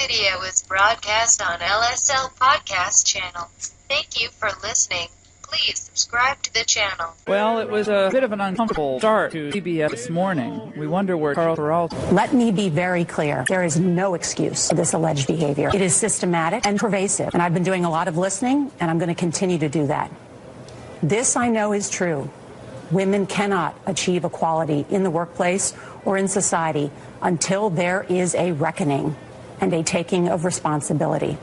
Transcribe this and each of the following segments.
video is broadcast on LSL Podcast Channel. Thank you for listening. Please subscribe to the channel. Well, it was a bit of an uncomfortable start to CBS this morning. We wonder where Carl Peralta... Let me be very clear. There is no excuse for this alleged behavior. It is systematic and pervasive. And I've been doing a lot of listening, and I'm going to continue to do that. This I know is true. Women cannot achieve equality in the workplace or in society until there is a reckoning and a taking of responsibility.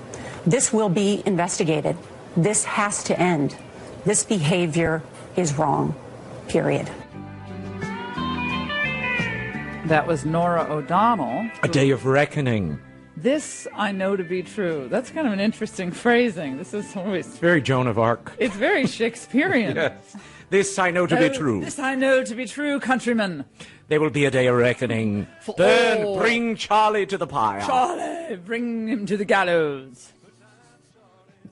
This will be investigated. This has to end. This behavior is wrong, period. That was Nora O'Donnell. A day of reckoning. This I know to be true. That's kind of an interesting phrasing. This is always... It's very Joan of Arc. It's very Shakespearean. Yes. This I know to be true. This I know to be true, countrymen. There will be a day of reckoning. Then bring Charlie to the pyre. Charlie, bring him to the gallows.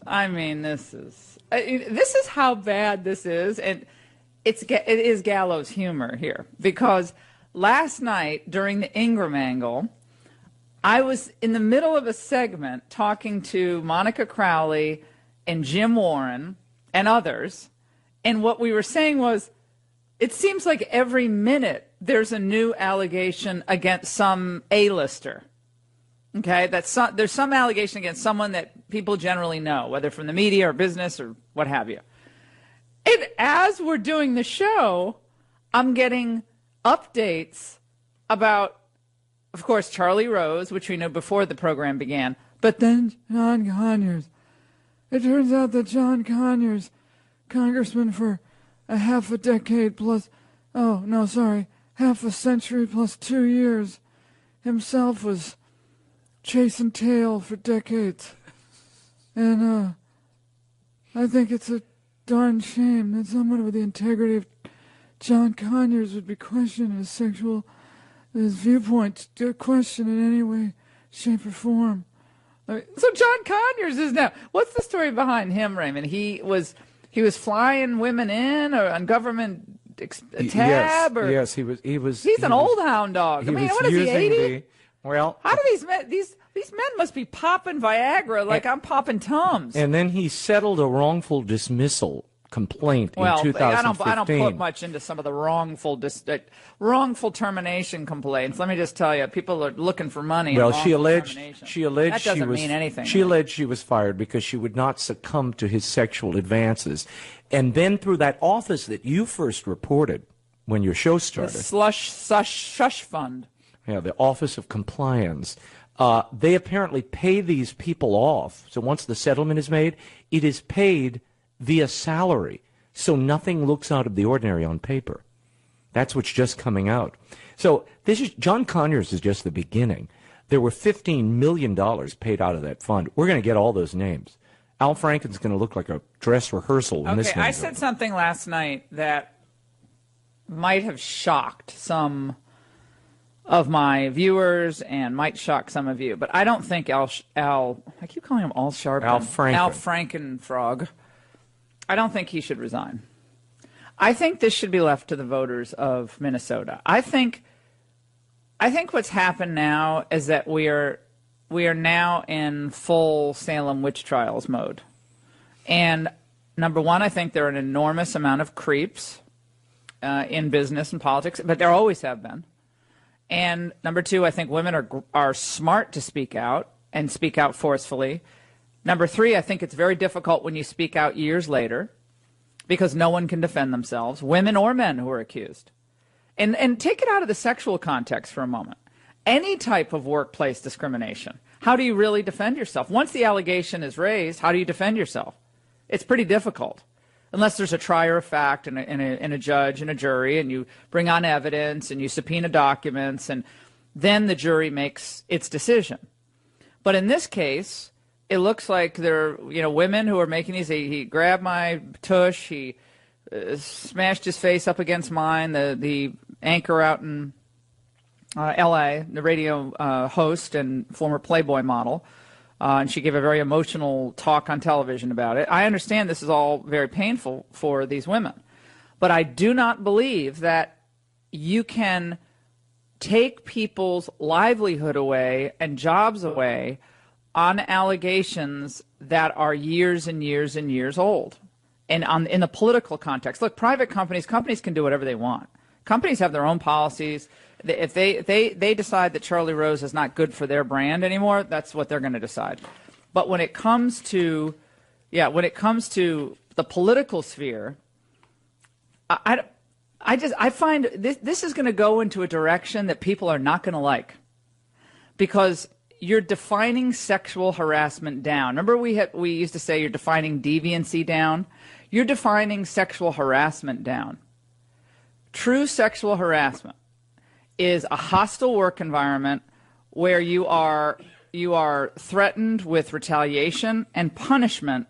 I mean, this is how bad this is, and it is gallows humor here, because last night during the Ingraham angle, I was in the middle of a segment talking to Monica Crowley and Jim Warren and others, and what we were saying was, it seems like every minute there's a new allegation against some A-lister. Okay, there's some allegation against someone that people generally know, whether from the media or business or what have you. And as we're doing the show, I'm getting updates about, of course, Charlie Rose, which we know before the program began, but then John Conyers. It turns out that John Conyers, congressman for a half a decade plus, half a century plus 2 years, himself was chasing tail for decades. And I think it's a darn shame that someone with the integrity of John Conyers would be questioning his viewpoint, questioned in any way, shape, or form. So John Conyers is now, what's the story behind him, Raymond? He was flying women in or on government tab? Yes, he was. He's an old hound dog. I mean, what is he, 80? Well, how do these men must be popping Viagra like I'm popping Tums. And then he settled a wrongful dismissal complaint in 2015. I don't put much into some of the wrongful termination complaints. Let me just tell you, people are looking for money. Well, she alleged that doesn't mean anything. She alleged she was fired because she would not succumb to his sexual advances. And then through that office that you first reported when your show started, the shush fund. Yeah, the Office of Compliance. They apparently pay these people off. So once the settlement is made, it is paid via salary. So nothing looks out of the ordinary on paper. That's what's just coming out. So John Conyers is just the beginning. There were $15 million paid out of that fund. We're going to get all those names. Al Franken's going to look like a dress rehearsal when this I said something last night that might have shocked some of my viewers and might shock some of you, but I don't think I keep calling him Al Sharpton. Al Frankenfrog. I don't think he should resign. I think this should be left to the voters of Minnesota. I think what's happened now is that we are now in full Salem witch trials mode. And number one, I think there are an enormous amount of creeps in business and politics, but there always have been. And number two, I think women are smart to speak out and speak out forcefully. Number three, I think it's very difficult when you speak out years later because no one can defend themselves, women or men who are accused. And take it out of the sexual context for a moment. Any type of workplace discrimination, how do you really defend yourself? Once the allegation is raised, how do you defend yourself? It's pretty difficult. Unless there's a trier of fact and a judge and a jury, and you bring on evidence and you subpoena documents, and then the jury makes its decision. But in this case, it looks like there are women who are making these. He grabbed my tush, he smashed his face up against mine. The anchor out in L.A., the radio host and former Playboy model. And she gave a very emotional talk on television about it. I understand this is all very painful for these women. But I do not believe that you can take people's livelihood away and jobs away on allegations that are years and years and years old. And in the political context, look, private companies can do whatever they want. Companies have their own policies. If they decide that Charlie Rose is not good for their brand anymore, that's what they're going to decide. But when it comes to the political sphere, I find this is going to go into a direction that people are not going to like, because you're defining sexual harassment down. Remember we used to say you're defining deviancy down? You're defining sexual harassment down. True sexual harassment is a hostile work environment where you are threatened with retaliation and punishment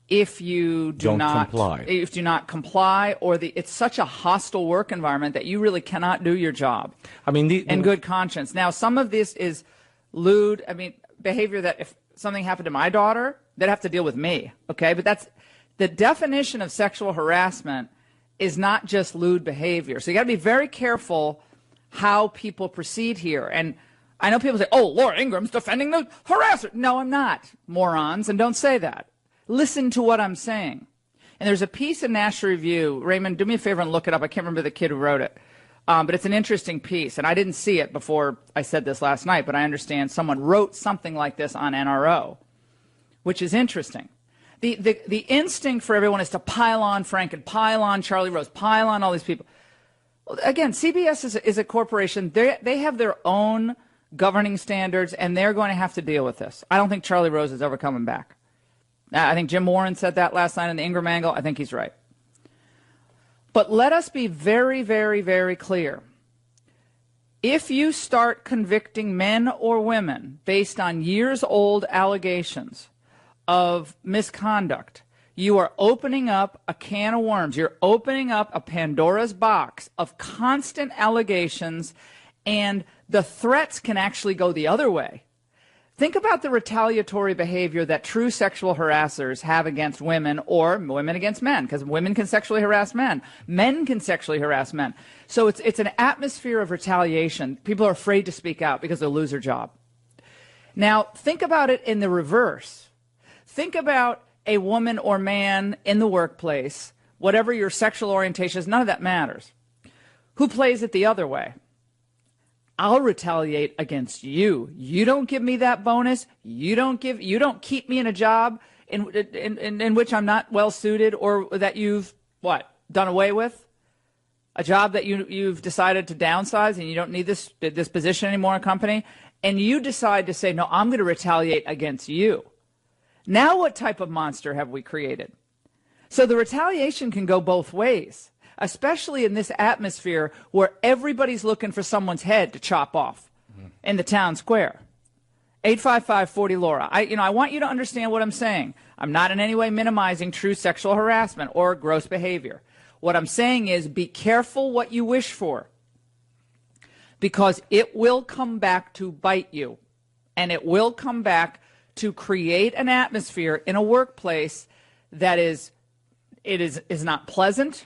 if you do not comply, or it's such a hostile work environment that you really cannot do your job. I mean, in good conscience. Now, some of this is lewd. I mean, behavior that if something happened to my daughter, they'd have to deal with me. Okay, but that's the definition of sexual harassment is not just lewd behavior. So you got to be very careful how people proceed here. And I know people say, "Oh, Laura Ingram's defending the harasser." No, I'm not, morons, and don't say that. Listen to what I'm saying. And there's a piece in National Review. Raymond, do me a favor and look it up. I can't remember the kid who wrote it. But it's an interesting piece. And I didn't see it before I said this last night, but I understand someone wrote something like this on NRO, which is interesting. The instinct for everyone is to pile on Franken, pile on Charlie Rose, pile on all these people. Well, again, CBS is a corporation. They have their own governing standards, and they're going to have to deal with this. I don't think Charlie Rose is ever coming back. I think Jim Warren said that last night in the Ingraham angle. I think he's right. But let us be very, very, very clear. If you start convicting men or women based on years-old allegations of misconduct, you are opening up a can of worms. You're opening up a Pandora's box of constant allegations, and the threats can actually go the other way. Think about the retaliatory behavior that true sexual harassers have against women, or women against men, because women can sexually harass men. Men can sexually harass men. So it's an atmosphere of retaliation. People are afraid to speak out because they'll lose their job. Now, think about it in the reverse. Think about a woman or man in the workplace, whatever your sexual orientation is, none of that matters, who plays it the other way. I'll retaliate against you. You don't give me that bonus. You don't keep me in a job in which I'm not well suited, or that you've done away with, a job that you've decided to downsize and you don't need this position anymore in a company, and you decide to say, no, I'm going to retaliate against you. Now what type of monster have we created? So the retaliation can go both ways, especially in this atmosphere where everybody's looking for someone's head to chop off in the town square. 855-40-LAURA. I want you to understand what I'm saying. I'm not in any way minimizing true sexual harassment or gross behavior. What I'm saying is be careful what you wish for, because it will come back to bite you, and it will come back to create an atmosphere in a workplace that is not pleasant.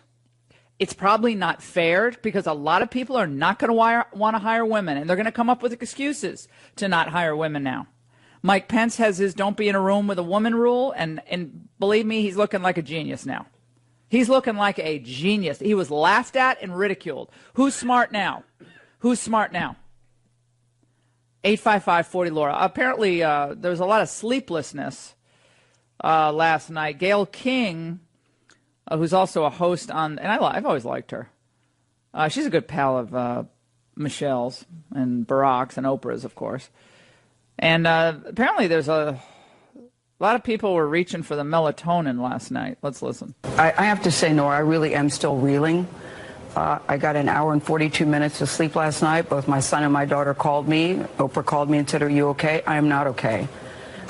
It's probably not fair, because a lot of people are not going to want to hire women, and they're going to come up with excuses to not hire women now. Mike Pence has his "don't be in a room with a woman" rule, and believe me, he's looking like a genius now. He's looking like a genius. He was laughed at and ridiculed. Who's smart now? Who's smart now? 855-40-LAURA. Apparently, there was a lot of sleeplessness last night. Gayle King, who's also a host on, and I've always liked her. She's a good pal of Michelle's and Barack's and Oprah's, of course. And apparently there's a lot of people were reaching for the melatonin last night. Let's listen. I have to say, Nora, I really am still reeling. I got an hour and 42 minutes of sleep last night. Both my son and my daughter called me. Oprah called me and said, "Are you okay?" I am not okay.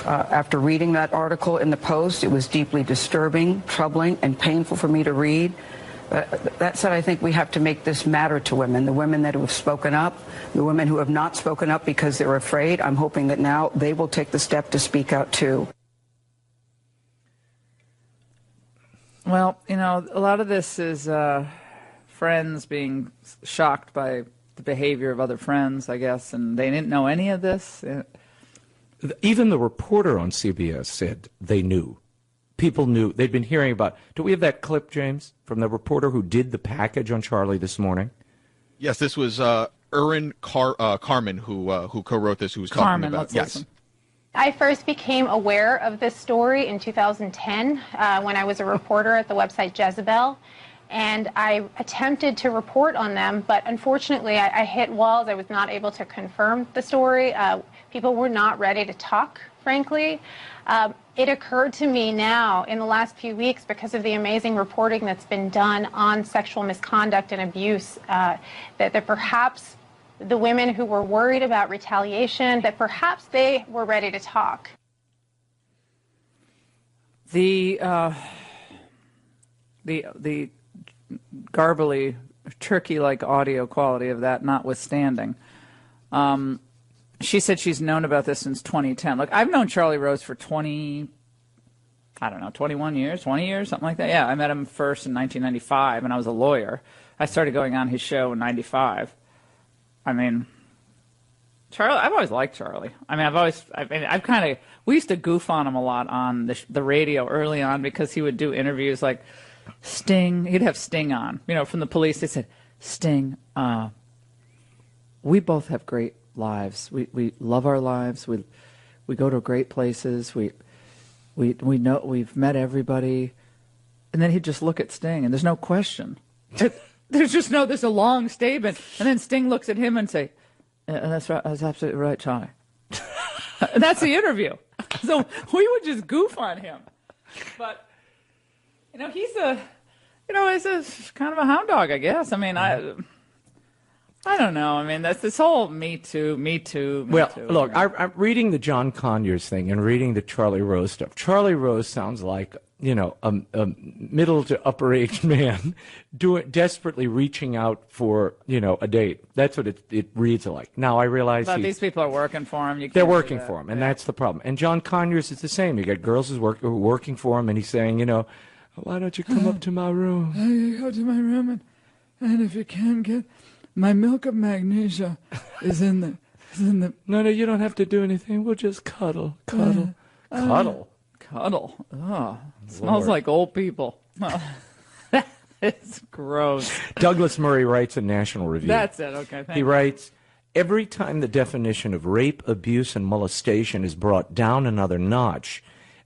After reading that article in the Post, it was deeply disturbing, troubling, and painful for me to read. That said, I think we have to make this matter to women, the women that have spoken up, the women who have not spoken up because they're afraid. I'm hoping that now they will take the step to speak out, too. Well, a lot of this is friends being shocked by the behavior of other friends, I guess, and they didn't know any of this. Even the reporter on CBS said they knew. People knew. They'd been hearing about. Do we have that clip, James, from the reporter who did the package on Charlie this morning? Yes, this was Erin Carmen who co-wrote this, who was talking about. Let's listen. I first became aware of this story in 2010 when I was a reporter at the website Jezebel, and I attempted to report on them, but unfortunately I hit walls. I was not able to confirm the story. People were not ready to talk, frankly. It occurred to me now in the last few weeks, because of the amazing reporting that's been done on sexual misconduct and abuse, that perhaps the women who were worried about retaliation, that perhaps they were ready to talk. The garbly, turkey-like audio quality of that notwithstanding, she said she's known about this since 2010. Look, I've known Charlie Rose for 21 years, 20 years, something like that. Yeah, I met him first in 1995, and I was a lawyer. I started going on his show in 95. I mean, Charlie, I've always liked Charlie. I mean, I've kind of, we used to goof on him a lot on the radio early on because he would do interviews like Sting. He'd have Sting on, from the Police. They said, Sting, we both have great lives. We love our lives. We go to great places. We know we've met everybody. And then he'd just look at Sting, and there's no question. There's a long statement, and then Sting looks at him and say, "That's right. That's absolutely right, Charlie." And that's the interview. So we would just goof on him, but he's he's a kind of a hound dog, I guess. I mean, I don't know. I mean, that's this whole Me Too. Well, look, I'm reading the John Conyers thing and reading the Charlie Rose stuff. Charlie Rose sounds like, a middle to upper age man desperately reaching out for, a date. That's what it reads like. Now, I realize these people are working for him. They're working for him, and that's the problem. And John Conyers is the same. You got girls who are working for him, and he's saying, why don't you come up to my room? You go to my room, and if you can get... My milk of magnesia is in the... No, you don't have to do anything. We'll just cuddle. Cuddle? Cuddle. Oh, smells like old people. It's gross. Douglas Murray writes in National Review. That's it. Okay, He writes, every time the definition of rape, abuse, and molestation is brought down another notch,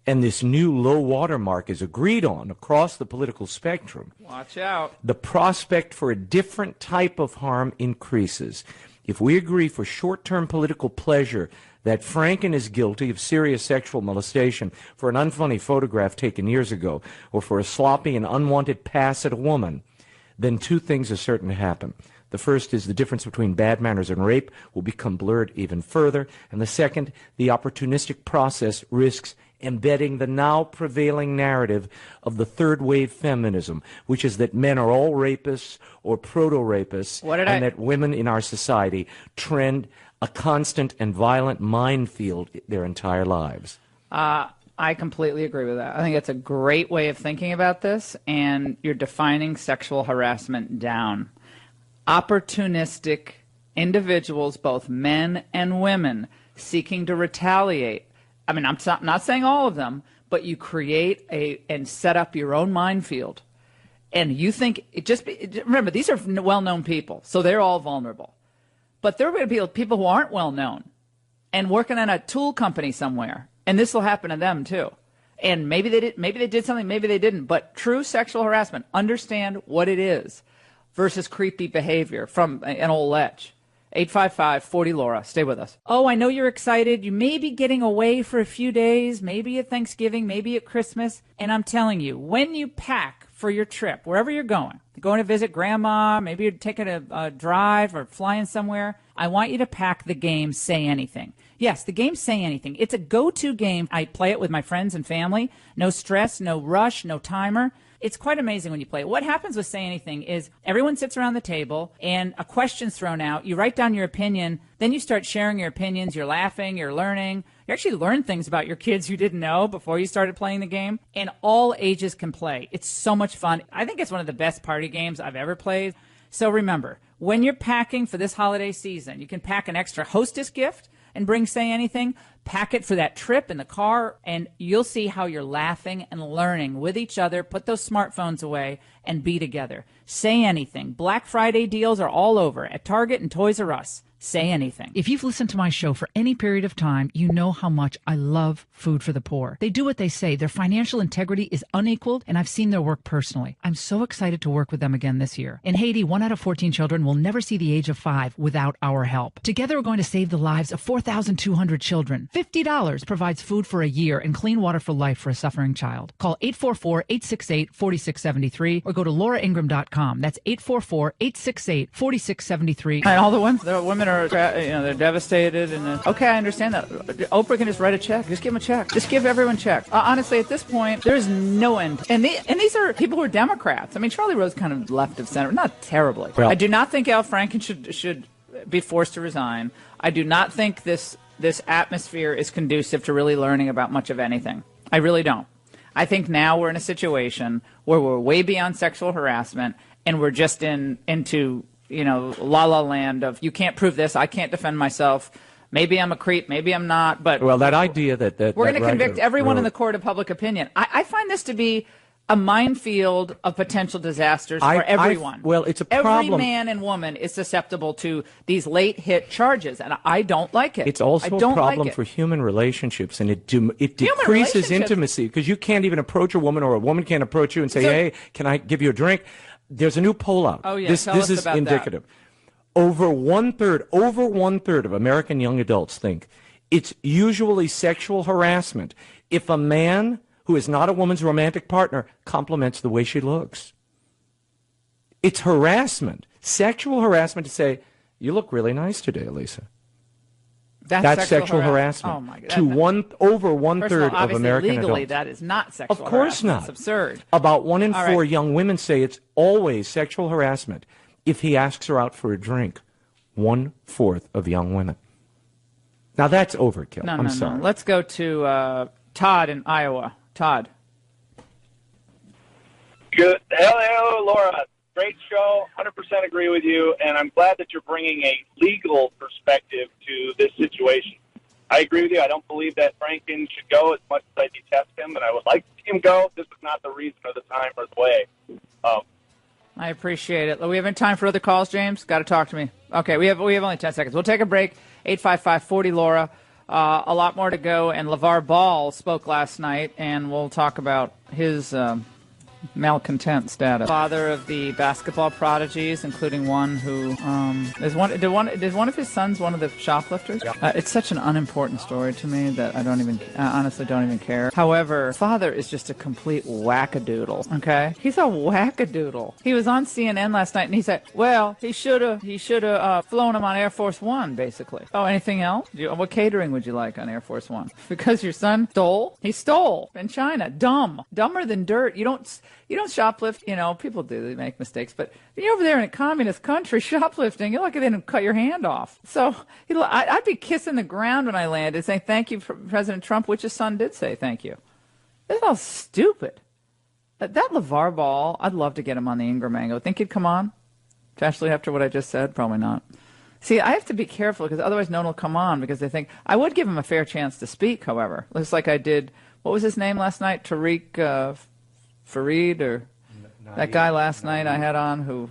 and this new low water mark is agreed on across the political spectrum, watch out. The prospect for a different type of harm increases. If we agree for short-term political pleasure that Franken is guilty of serious sexual molestation for an unfunny photograph taken years ago, or for a sloppy and unwanted pass at a woman, then two things are certain to happen. The first is the difference between bad manners and rape will become blurred even further, and the second, the opportunistic process risks embedding the now prevailing narrative of the third wave feminism, which is that men are all rapists or proto-rapists, and that women in our society trend a constant and violent minefield their entire lives. I completely agree with that. I think it's a great way of thinking about this, and you're defining sexual harassment down. Opportunistic individuals, both men and women, seeking to retaliate. I mean, I'm not saying all of them, but you create and set up your own minefield. And you think remember, these are well-known people, so they're all vulnerable. But there are going to be people who aren't well-known and working in a tool company somewhere, and this will happen to them too. And maybe they did something, maybe they didn't. But true sexual harassment, understand what it is versus creepy behavior from an old lech. 855-40-LAURA. Stay with us. Oh, I know you're excited. You may be getting away for a few days, maybe at Thanksgiving, maybe at Christmas. And I'm telling you, when you pack for your trip, wherever you're going to visit grandma, maybe you're taking a drive or flying somewhere, I want you to pack the game Say Anything. Yes, the game Say Anything. It's a go-to game. I play it with my friends and family. No stress, no rush, no timer. It's quite amazing when you play it. What happens with Say Anything is everyone sits around the table and a question's thrown out. You write down your opinion. Then you start sharing your opinions. You're laughing. You're learning. You actually learn things about your kids you didn't know before you started playing the game. And all ages can play. It's so much fun. I think it's one of the best party games I've ever played. So remember, when you're packing for this holiday season, you can pack an extra hostess gift. and bring Say Anything, pack it for that trip in the car, and you'll see how you're laughing and learning with each other. Put those smartphones away and be together. Say Anything. Black Friday deals are all over at Target and Toys R Us. Say Anything. If you've listened to my show for any period of time, you know how much I love Food for the Poor. They do what they say. Their financial integrity is unequaled, and I've seen their work personally. I'm so excited to work with them again this year. In Haiti, 1 out of 14 children will never see the age of 5 without our help. Together, we're going to save the lives of 4,200 children. $50 provides food for a year and clean water for life for a suffering child. Call 844-868-4673 or go to lauraingraham.com. That's 844-868-4673. And all the women are, they're devastated. And okay, I understand that. Oprah can just write a check. Just give them a check. Just give everyone a check. Honestly, at this point, there's no end. And these are people who are Democrats. I mean, Charlie Rose kind of left of center, not terribly. Well, I do not think Al Franken should be forced to resign. I do not think this atmosphere is conducive to really learning about much of anything. I really don't. I think now we're in a situation where we're way beyond sexual harassment, and we're just into la la land of you can't prove this, I can't defend myself. Maybe I'm a creep, maybe I'm not. But that idea that we're going to convict everyone in the court of public opinion. I find this to be a minefield of potential disasters for everyone. It's a problem. Every man and woman is susceptible to these late hit charges, and I don't like it. It's also a problem for human relationships, and it decreases intimacy because you can't even approach a woman, or a woman can't approach you and say, "Hey, can I give you a drink?" There's a new poll out. Oh yeah, this is indicative. That. Over one third of American young adults think it's usually sexual harassment if a man who is not a woman's romantic partner compliments the way she looks. It's harassment, sexual harassment to say, "You look really nice today, Elisa." That's sexual harassment. Oh my God! Over one third of American legally, adults. that is not sexual harassment. Of course not. It's absurd. About 1 in 4 young women say it's always sexual harassment if he asks her out for a drink. 1/4 of young women. Now that's overkill. I'm sorry. Let's go to Todd in Iowa. Todd. Good. Hello, Laura. Great show. 100% agree with you, and I'm glad that you're bringing a legal perspective to this situation. I agree with you. I don't believe that Franken should go as much as I detest him, and I would like to see him go. This is not the reason or the time or the way. I appreciate it. We have any time for other calls, James? Got to talk to me. Okay, we have only 10 seconds. We'll take a break. 855-40-LAURA. A lot more to go, and LeVar Ball spoke last night, and we'll talk about his malcontent status. Father of the basketball prodigies, including one who is one of his sons one of the shoplifters. It's such an unimportant story to me that I honestly don't even care. However, father is just a complete wackadoodle. Okay, he's a wackadoodle. He was on CNN last night and he said, "Well, he should have flown him on Air Force One, basically." Oh, anything else? What catering would you like on Air Force One? Because your son stole? He stole in China. Dumber than dirt. You don't shoplift. People do. They make mistakes. But you're over there in a communist country shoplifting. You're lucky they didn't cut your hand off. So I'd be kissing the ground when I landed, saying thank you for President Trump, which his son did say thank you. That's all stupid. That LeVar Ball, I'd love to get him on the Ingraham. Think he'd come on? Especially after what I just said? Probably not. See, I have to be careful because otherwise no one will come on because they think I would give him a fair chance to speak, however. Just like I did, what was his name last night? Tariq Fareed or that guy last night I had on who?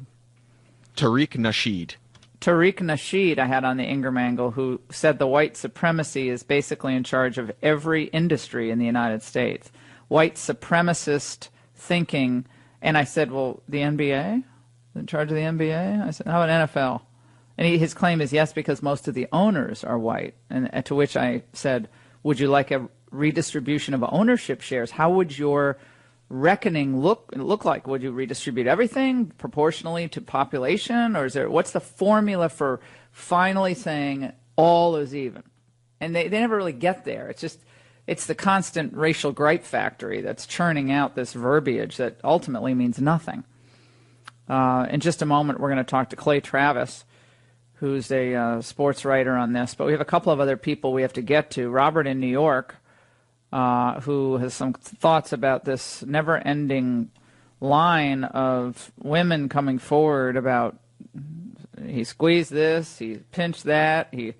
Tariq Nasheed I had on the Ingraham Angle, who said the white supremacy is basically in charge of every industry in the United States. White supremacist thinking. And I said, well, the NBA? In charge of the NBA? I said, how about NFL? And his claim is yes, because most of the owners are white. And to which I said, would you like a redistribution of ownership shares? How would your reckoning look like? Would you redistribute everything proportionally to population, or what's the formula for finally saying all is even? And they never really get there. It's the constant racial gripe factory that's churning out this verbiage that ultimately means nothing. In just a moment, we're going to talk to Clay Travis, who's a sports writer on this, but we have a couple of other people we have to get to. Robert in New York, who has some thoughts about this never-ending line of women coming forward about he squeezed this, he pinched that, he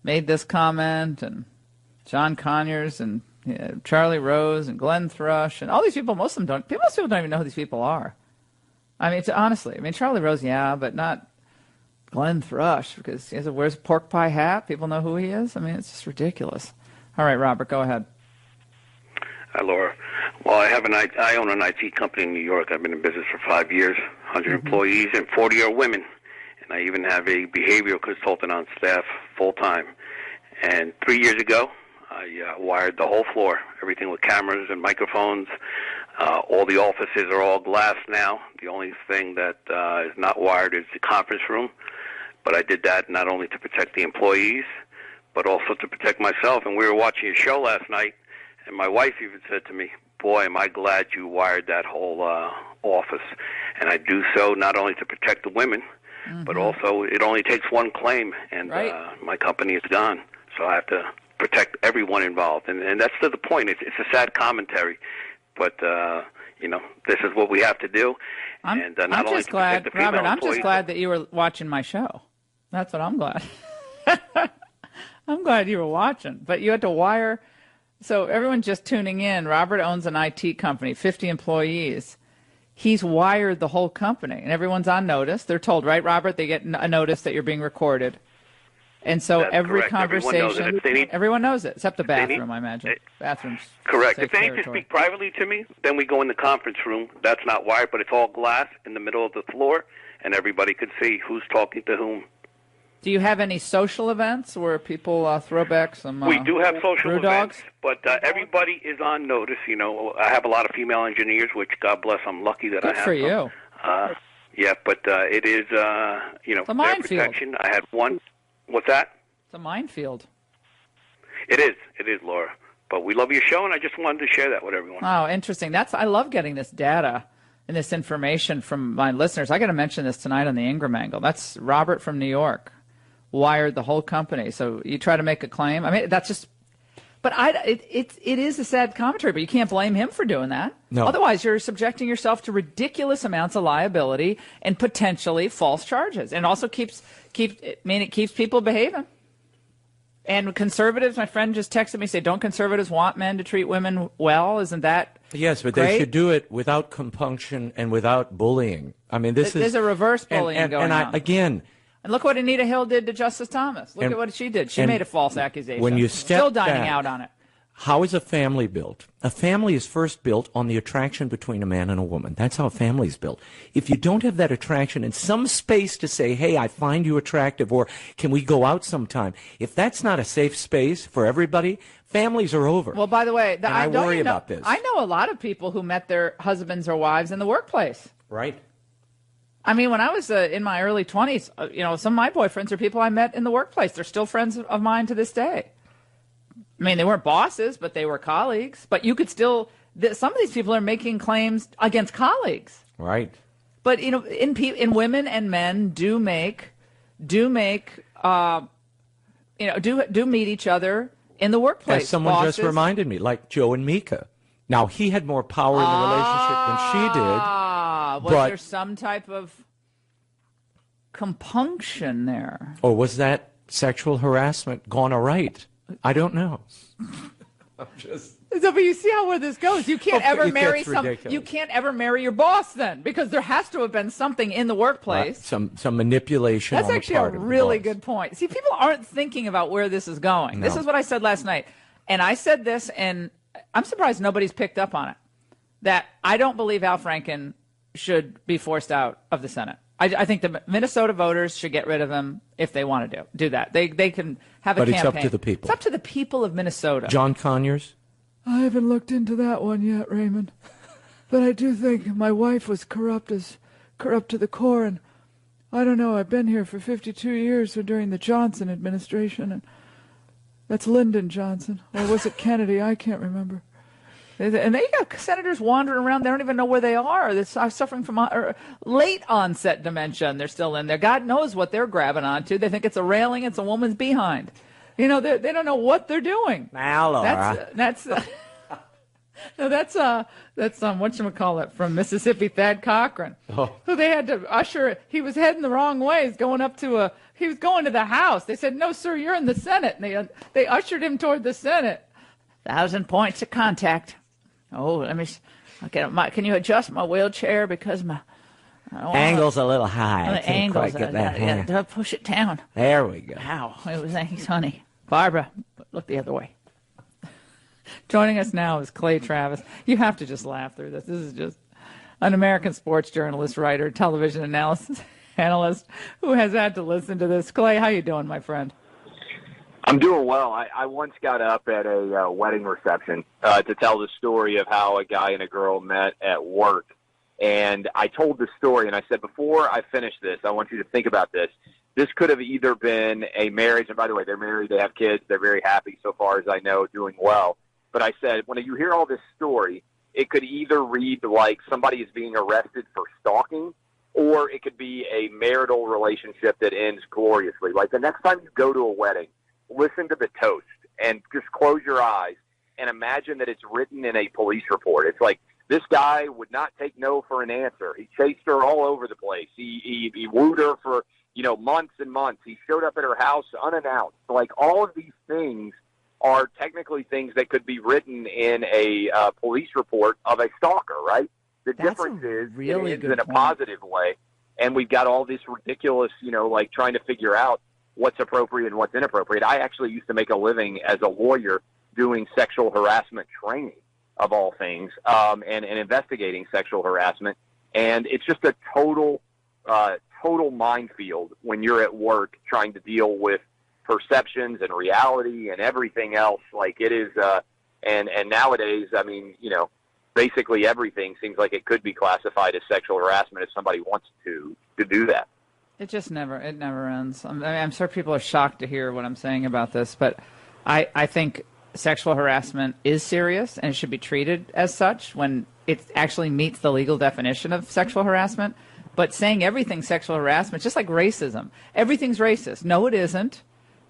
made this comment, and John Conyers, and Charlie Rose, and Glenn Thrush, and all these people. Most people don't even know who these people are. I mean, honestly, Charlie Rose, yeah, but not Glenn Thrush, because he wears a pork pie hat. People know who he is. I mean, it's just ridiculous. All right, Robert, go ahead. Hi, Laura. Well, I own an IT company in New York. I've been in business for 5 years, 100 employees, and 40 are women. And I even have a behavioral consultant on staff full-time. And 3 years ago, I wired the whole floor, everything with cameras and microphones. All the offices are all glass now. The only thing that is not wired is the conference room. But I did that not only to protect the employees, but also to protect myself. And we were watching a show last night, and my wife even said to me, boy, am I glad you wired that whole office. And I do so not only to protect the women, but also it only takes one claim, and my company is gone. So I have to protect everyone involved. And that's to the point. It's a sad commentary, but, this is what we have to do. I'm just glad, Robert, I'm just glad that you were watching my show. That's what I'm glad. I'm glad you were watching. But you had to wire. So everyone just tuning in, Robert owns an IT company, 50 employees. He's wired the whole company, and everyone's on notice. They're told, right, Robert? They get a notice that you're being recorded. And so That's every correct. conversation, everyone knows it, except the bathroom, I imagine. Bathrooms. Correct. If they need to speak privately to me, then we go in the conference room. That's not wired, but it's all glass in the middle of the floor, and everybody could see who's talking to whom. Do you have any social events where people throw back some We do have social events, dogs? but everybody is on notice. I have a lot of female engineers, which, God bless, I'm lucky that Good I have for you. Yeah, but it is, their protection. I had one. What's that? It's a minefield. It is, Laura. But we love your show, and I just wanted to share that with everyone. Oh, interesting. I love getting this data and this information from my listeners. I got to mention this tonight on the Ingraham Angle. That's Robert from New York. Wired the whole company. So you try to make a claim. I mean, that's just. But it is a sad commentary. But you can't blame him for doing that. No. Otherwise, you're subjecting yourself to ridiculous amounts of liability and potentially false charges. And also keeps people behaving. And conservatives, my friend just texted me, say, don't conservatives want men to treat women well? Isn't that Yes, but great? they should do it without compunction and without bullying. I mean, There's a reverse bullying going on. Again. And look what Anita Hill did to Justice Thomas. Look at what she did. She made a false accusation. When you step Still dining back, out on it. How is a family built? A family is first built on the attraction between a man and a woman. That's how a family is built. If you don't have that attraction and some space to say, hey, I find you attractive, or can we go out sometime? If that's not a safe space for everybody, families are over. Well, by the way, I worry about this. I know a lot of people who met their husbands or wives in the workplace. Right. I mean, when I was in my early 20s, some of my boyfriends are people I met in the workplace. They're still friends of mine to this day. I mean, they weren't bosses, but they were colleagues. But you could still, some of these people are making claims against colleagues. Right. But, in women and men do meet each other in the workplace. As someone just reminded me, like Joe and Mika. Now, he had more power in the relationship than she did. Was there some type of compunction there? Or was that sexual harassment gone right? I don't know. But you see where this goes. You can't ever marry you can't ever marry your boss then, because there has to have been something in the workplace. Right. Some manipulation. That's on actually the part a of the really boss. good point. See, people aren't thinking about where this is going. No. This is what I said last night. And I said this, and I'm surprised nobody's picked up on it, that I don't believe Al Franken should be forced out of the Senate. I think the Minnesota voters should get rid of him if they want to do that. They can have a campaign. But it's up to the people. It's up to the people of Minnesota. John Conyers? I haven't looked into that one yet, Raymond. But I do think my wife was corrupt to the core. And I don't know, I've been here for 52 years during the Johnson administration. And that's Lyndon Johnson. Or was it Kennedy? I can't remember. And they got senators wandering around. They don't even know where they are. They're suffering from late onset dementia, and they're still in there. God knows what they're grabbing onto. They think it's a railing. It's a woman's behind. They don't know what they're doing. Now, Laura. That's No, that's whatchamacallit from Mississippi, Thad Cochran, who they had to usher. He was heading the wrong way. He was going to the House. They said, "No, sir, you're in the Senate." And they ushered him toward the Senate. 1,000 points of contact. Oh, let me. Okay, can you adjust my wheelchair because my angle's a little high. The angle's quite get that. Push it down. There we go. Wow, it was thanks, honey. Barbara, look the other way. Joining us now is Clay Travis. You have to just laugh through this. This is just an American sports journalist, writer, television analyst who has had to listen to this. Clay, how you doing, my friend? I'm doing well. I once got up at a wedding reception to tell the story of how a guy and a girl met at work. And I told the story, and I said, before I finish this, I want you to think about this. This could have either been a marriage, and by the way, they're married, they have kids, they're very happy so far as I know, doing well. But I said, when you hear all this story, it could either read like somebody is being arrested for stalking, or it could be a marital relationship that ends gloriously. Like the next time you go to a wedding, listen to the toast and just close your eyes and imagine that it's written in a police report. It's like, this guy would not take no for an answer. He chased her all over the place. He wooed her for, months and months. He showed up at her house unannounced. Like all of these things are technically things that could be written in a police report of a stalker, right? The difference is really it is in a positive way, and we've got all this ridiculous, like trying to figure out what's appropriate and what's inappropriate. I actually used to make a living as a lawyer doing sexual harassment training, of all things, and investigating sexual harassment, and it's just a total minefield when you're at work trying to deal with perceptions and reality and everything else. Like it is, and nowadays, I mean, basically everything seems like it could be classified as sexual harassment if somebody wants to do that. It never ends. I'm sure people are shocked to hear what I'm saying about this, but I think sexual harassment is serious and it should be treated as such when it actually meets the legal definition of sexual harassment. But saying everything's sexual harassment, just like racism, everything's racist. No, it isn't.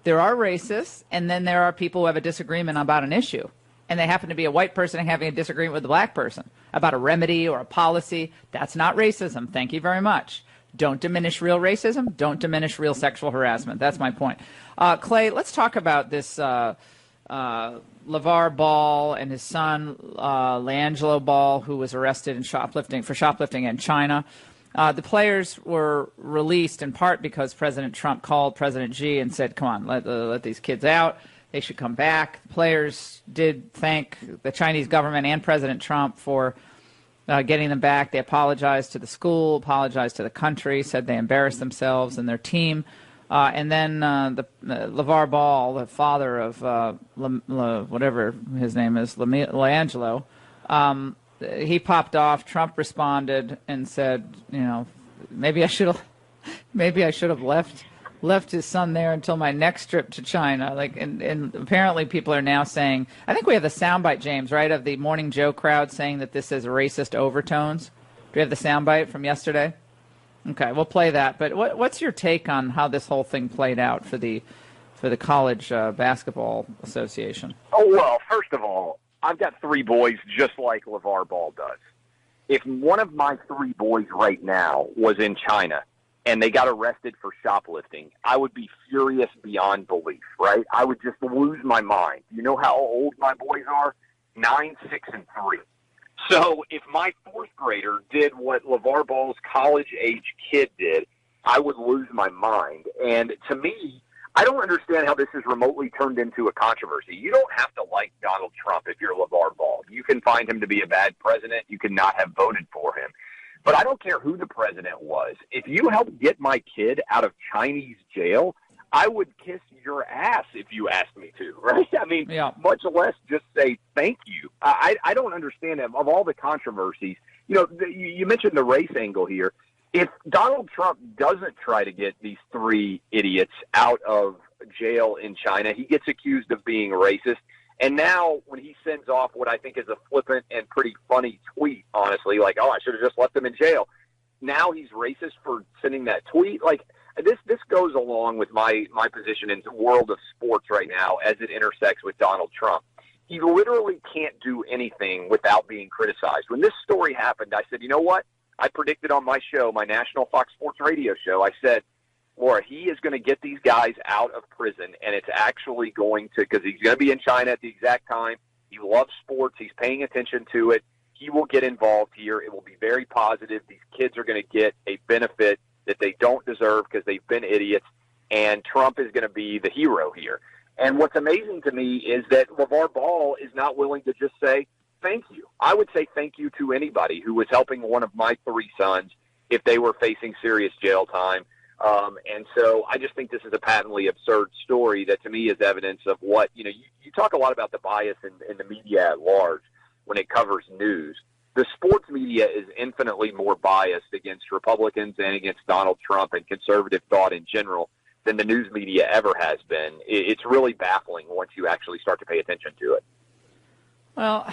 There are racists, and then there are people who have a disagreement about an issue. And they happen to be a white person having a disagreement with a black person about a remedy or a policy. That's not racism. Thank you very much. Don't diminish real racism. Don't diminish real sexual harassment. That's my point. Clay, let's talk about this LeVar Ball and his son, LeAngelo Ball, who was arrested for shoplifting in China. The players were released in part because President Trump called President Xi and said, come on, let these kids out. They should come back. The players did thank the Chinese government and President Trump for getting them back. They apologized to the school, apologized to the country, said they embarrassed themselves and their team. And then LeVar Ball, the father of whatever his name is, LeAngelo, he popped off. Trump responded and said, maybe I should have left his son there until my next trip to China. And apparently people are now saying, I think we have the soundbite, James, right, of the Morning Joe crowd saying that this is racist overtones. Do we have the soundbite from yesterday? Okay, we'll play that. But what's your take on how this whole thing played out for the College Basketball Association? Oh, well, first of all, I've got 3 boys just like LeVar Ball does. If one of my 3 boys right now was in China and they got arrested for shoplifting, I would be furious beyond belief, right? I would just lose my mind. You know how old my boys are? 9, 6, and 3. So if my 4th grader did what LeVar Ball's college-age kid did, I would lose my mind. And to me, I don't understand how this is remotely turned into a controversy. You don't have to like Donald Trump if you're LeVar Ball. You can find him to be a bad president. You can not have voted for him. But I don't care who the president was. If you helped get my kid out of Chinese jail, I would kiss your ass if you asked me to, right? I mean, much less just say thank you. I don't understand that. Of all the controversies, you mentioned the race angle here. If Donald Trump doesn't try to get these 3 idiots out of jail in China, he gets accused of being racist. And now when he sends off what I think is a flippant and pretty funny tweet, honestly, like, oh, I should have just left them in jail. Now he's racist for sending that tweet. Like, this goes along with my position in the world of sports right now as it intersects with Donald Trump. he literally can't do anything without being criticized. When this story happened, I said, you know what? I predicted on my show, my national Fox Sports radio show, I said, Laura, he is going to get these guys out of prison, and it's actually going to, because he's going to be in China at the exact time. He loves sports. He's paying attention to it. He will get involved here. It will be very positive. These kids are going to get a benefit that they don't deserve because they've been idiots, and Trump is going to be the hero here. And what's amazing to me is that LeVar Ball is not willing to just say thank you. I would say thank you to anybody who was helping one of my 3 sons if they were facing serious jail time. And so I just think this is a patently absurd story that to me is evidence of what, you talk a lot about the bias in the media at large when it covers news. The sports media is infinitely more biased against Republicans and against Donald Trump and conservative thought in general than the news media ever has been. It's really baffling once you actually start to pay attention to it. Well,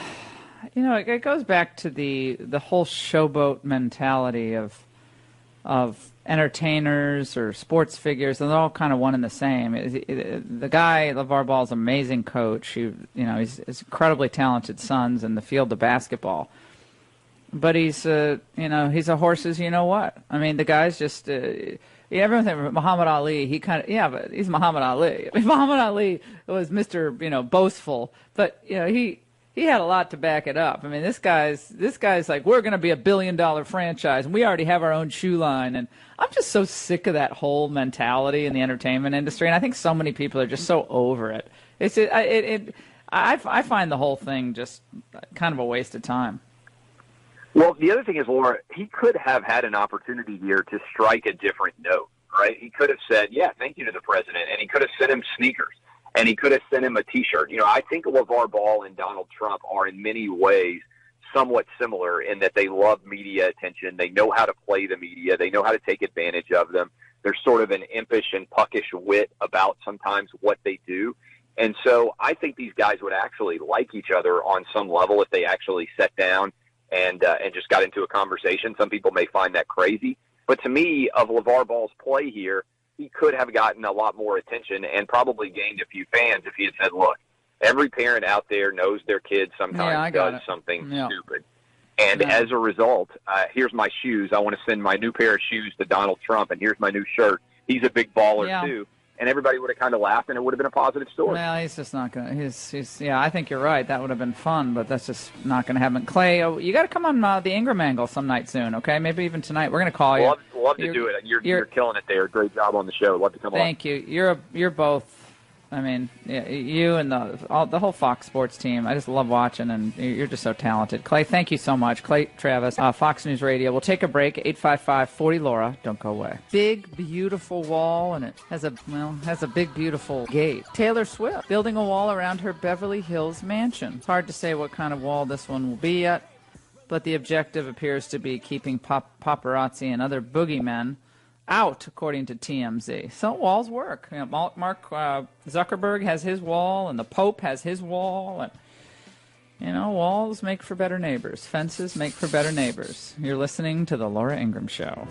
it goes back to the whole showboat mentality of entertainers or sports figures, and they're all kind of one and the same. The guy, LeVar Ball, is an amazing coach. He's incredibly talented sons in the field of basketball. But he's a horse's you-know-what. I mean, the guy's just... everyone thinks Muhammad Ali, but he's Muhammad Ali. I mean, Muhammad Ali was Mr., boastful, but, he had a lot to back it up. I mean, this guy's like, we're going to be $1 billion franchise, and we already have our own shoe line. And I'm just so sick of that whole mentality in the entertainment industry, and I think so many people are just so over it. I find the whole thing just kind of a waste of time. Well, the other thing is, Laura, he could have had an opportunity here to strike a different note, right? He could have said, yeah, thank you to the president, and he could have sent him sneakers, and he could have sent him a T-shirt. I think LeVar Ball and Donald Trump are in many ways somewhat similar in that they love media attention. They know how to play the media. They know how to take advantage of them. There's sort of an impish and puckish wit about sometimes what they do. And so I think these guys would actually like each other on some level if they actually sat down and just got into a conversation. Some people may find that crazy. But to me, of LeVar Ball's play here, he could have gotten a lot more attention and probably gained a few fans if he had said, look, every parent out there knows their kid sometimes does something stupid. And as a result, here's my shoes. I want to send my new pair of shoes to Donald Trump, and here's my new shirt. He's a big baller, too. And everybody would have kind of laughed, and it would have been a positive story. Well, he's just not going to. I think you're right. That would have been fun, but that's just not going to happen. Clay, you got to come on the Ingraham Angle some night soon, okay? Maybe even tonight. We're going to call you. Love to do it. You're killing it there. Great job on the show. Love to come on. Thank you. You're both. I mean, you and the whole Fox Sports team, I just love watching, and you're just so talented. Clay, thank you so much. Clay Travis, Fox News Radio. We'll take a break. 855-40-LAURA. Don't go away. Big, beautiful wall, and it has a big, beautiful gate. Taylor Swift building a wall around her Beverly Hills mansion. It's hard to say what kind of wall this one will be yet, but the objective appears to be keeping paparazzi and other boogeymen out, according to TMZ. So walls work. Mark Zuckerberg has his wall, and the Pope has his wall, and walls make for better neighbors. Fences make for better neighbors. You're listening to the Laura Ingraham Show.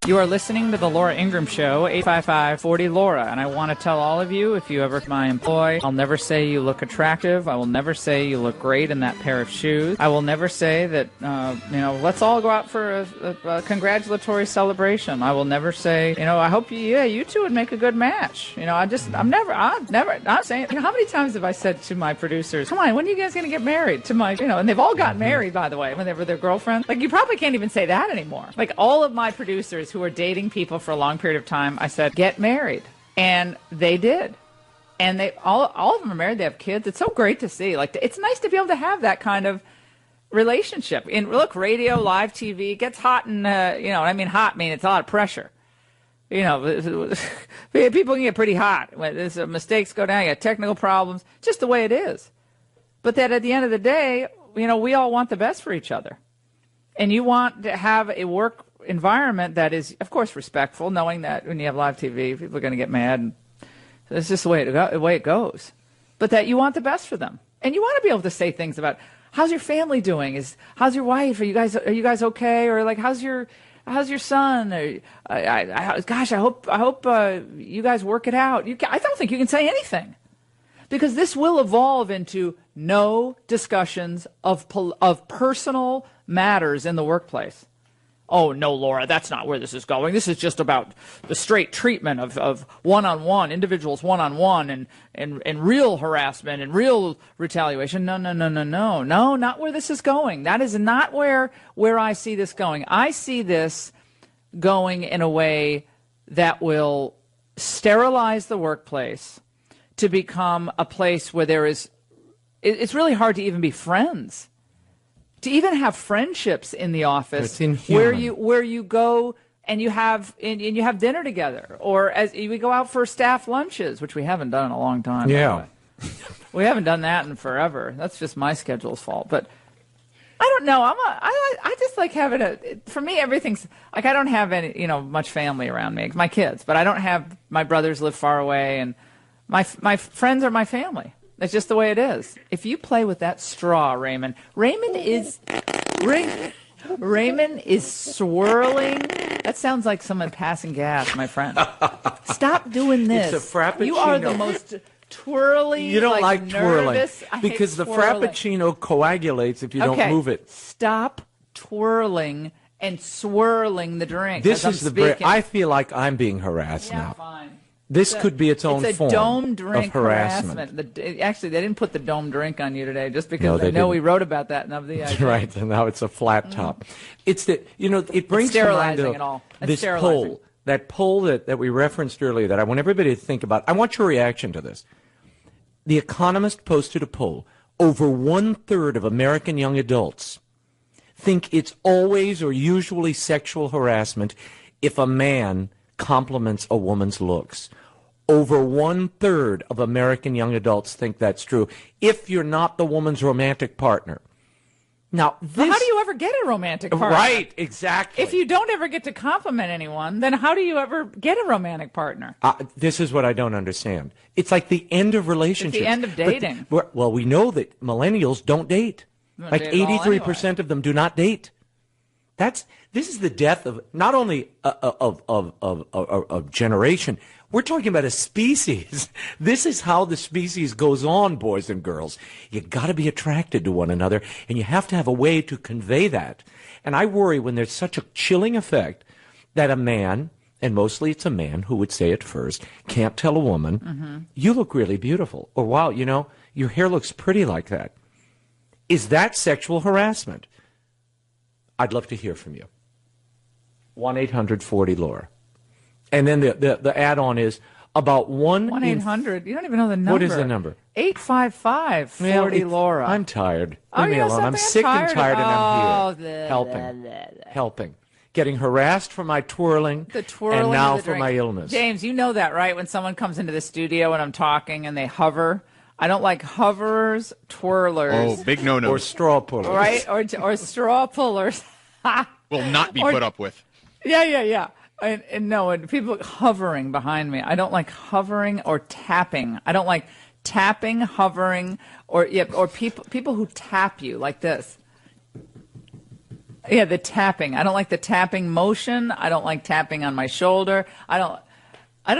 You are listening to the Laura Ingraham Show, 855-40-LAURA, and I want to tell all of you, if you ever my employee, I'll never say you look attractive. I will never say you look great in that pair of shoes. I will never say that, let's all go out for a congratulatory celebration. I will never say, I hope you two would make a good match. I'm saying, how many times have I said to my producers, come on, when are you guys going to get married? To my, and they've all gotten married, by the way, when they were their girlfriends. Like, you probably can't even say that anymore. Like, all of my producers who are dating people for a long period of time, I said, get married. And they did. And they all of them are married. They have kids. It's so great to see. Like, it's nice to be able to have that kind of relationship. And look, radio, live TV, it gets hot and, hot means it's a lot of pressure. People can get pretty hot. When there's mistakes go down, you got technical problems, just the way it is. But that at the end of the day, we all want the best for each other. And you want to have a work environment that is, of course, respectful, knowing that when you have live TV, people are going to get mad, and it's just the way it goes. But that you want the best for them, and you want to be able to say things about how's your family doing? How's your wife? Are you guys okay? Or like how's your son? I hope you guys work it out. I don't think you can say anything. because this will evolve into no discussions of personal matters in the workplace. Oh, no, Laura, that's not where this is going. This is just about the straight treatment of one-on-one, individuals one-on-one, and real harassment and real retaliation. No, not where this is going. That is not where I see this going. I see this going in a way that will sterilize the workplace to become a place where it's really hard to even be friends. To even have friendships in the office where you go and you have dinner together, or as we go out for staff lunches, which we haven't done in a long time. Yeah, we haven't done that in forever. That's just my schedule's fault. But I don't know. I just like having for me, everything's like, I don't have any, much family around me. My kids, but I don't have, my brothers live far away, and my friends are my family. That's just the way it is. If you play with that straw, Raymond is swirling. That sounds like someone passing gas, my friend. Stop doing this. It's a frappuccino. You are the most twirly. You don't like twirling because the twirling. frappuccino coagulates if you don't move it. Stop twirling and swirling the drink. This is I feel like I'm being harassed now. Fine. This could be its own form dome drink of harassment. Actually, they didn't put the dome drink on you today, just because I know we wrote about that in the That's right, and now it's a flat top. It's that it brings to mind this poll, that poll that we referenced earlier, that I want everybody to think about. I want your reaction to this. The Economist posted a poll. Over 1/3 of American young adults think it's always or usually sexual harassment if a man compliments a woman's looks. Over 1/3 of American young adults think that's true if you're not the woman's romantic partner. Now, how do you ever get a romantic partner? Right, exactly. If you don't ever get to compliment anyone, then how do you ever get a romantic partner? This is what I don't understand. It's like the end of relationships. It's the end of dating. Well, we know that millennials don't date. Like 83% of them do not date. This is the death of not only a generation. We're talking about a species. This is how the species goes on, boys and girls. You got to be attracted to one another, and you have to have a way to convey that. And I worry when there's such a chilling effect that a man, and mostly it's a man who would say it first, can't tell a woman, you look really beautiful, or wow, your hair looks pretty like that. Is that sexual harassment? I'd love to hear from you. 1-800-40-LAURA. And then the add-on is about 1-800. You don't even know the number. What is the number? 855-40-LAURA. I'm tired. Leave me alone. I'm sick and tired, and I'm here. Helping. Getting harassed for my twirling, and now for my illness. James, you know that, right? When someone comes into the studio and I'm talking and they hover. I don't like hoverers, twirlers. Oh, big no-no. Or straw pullers. Right? Or straw pullers. Will not be put up with. Yeah. And people hovering behind me. I don't like hovering or tapping. I don't like tapping, hovering, or people who tap you like this. Yeah, the tapping. I don't like the tapping motion. I don't like tapping on my shoulder. I don't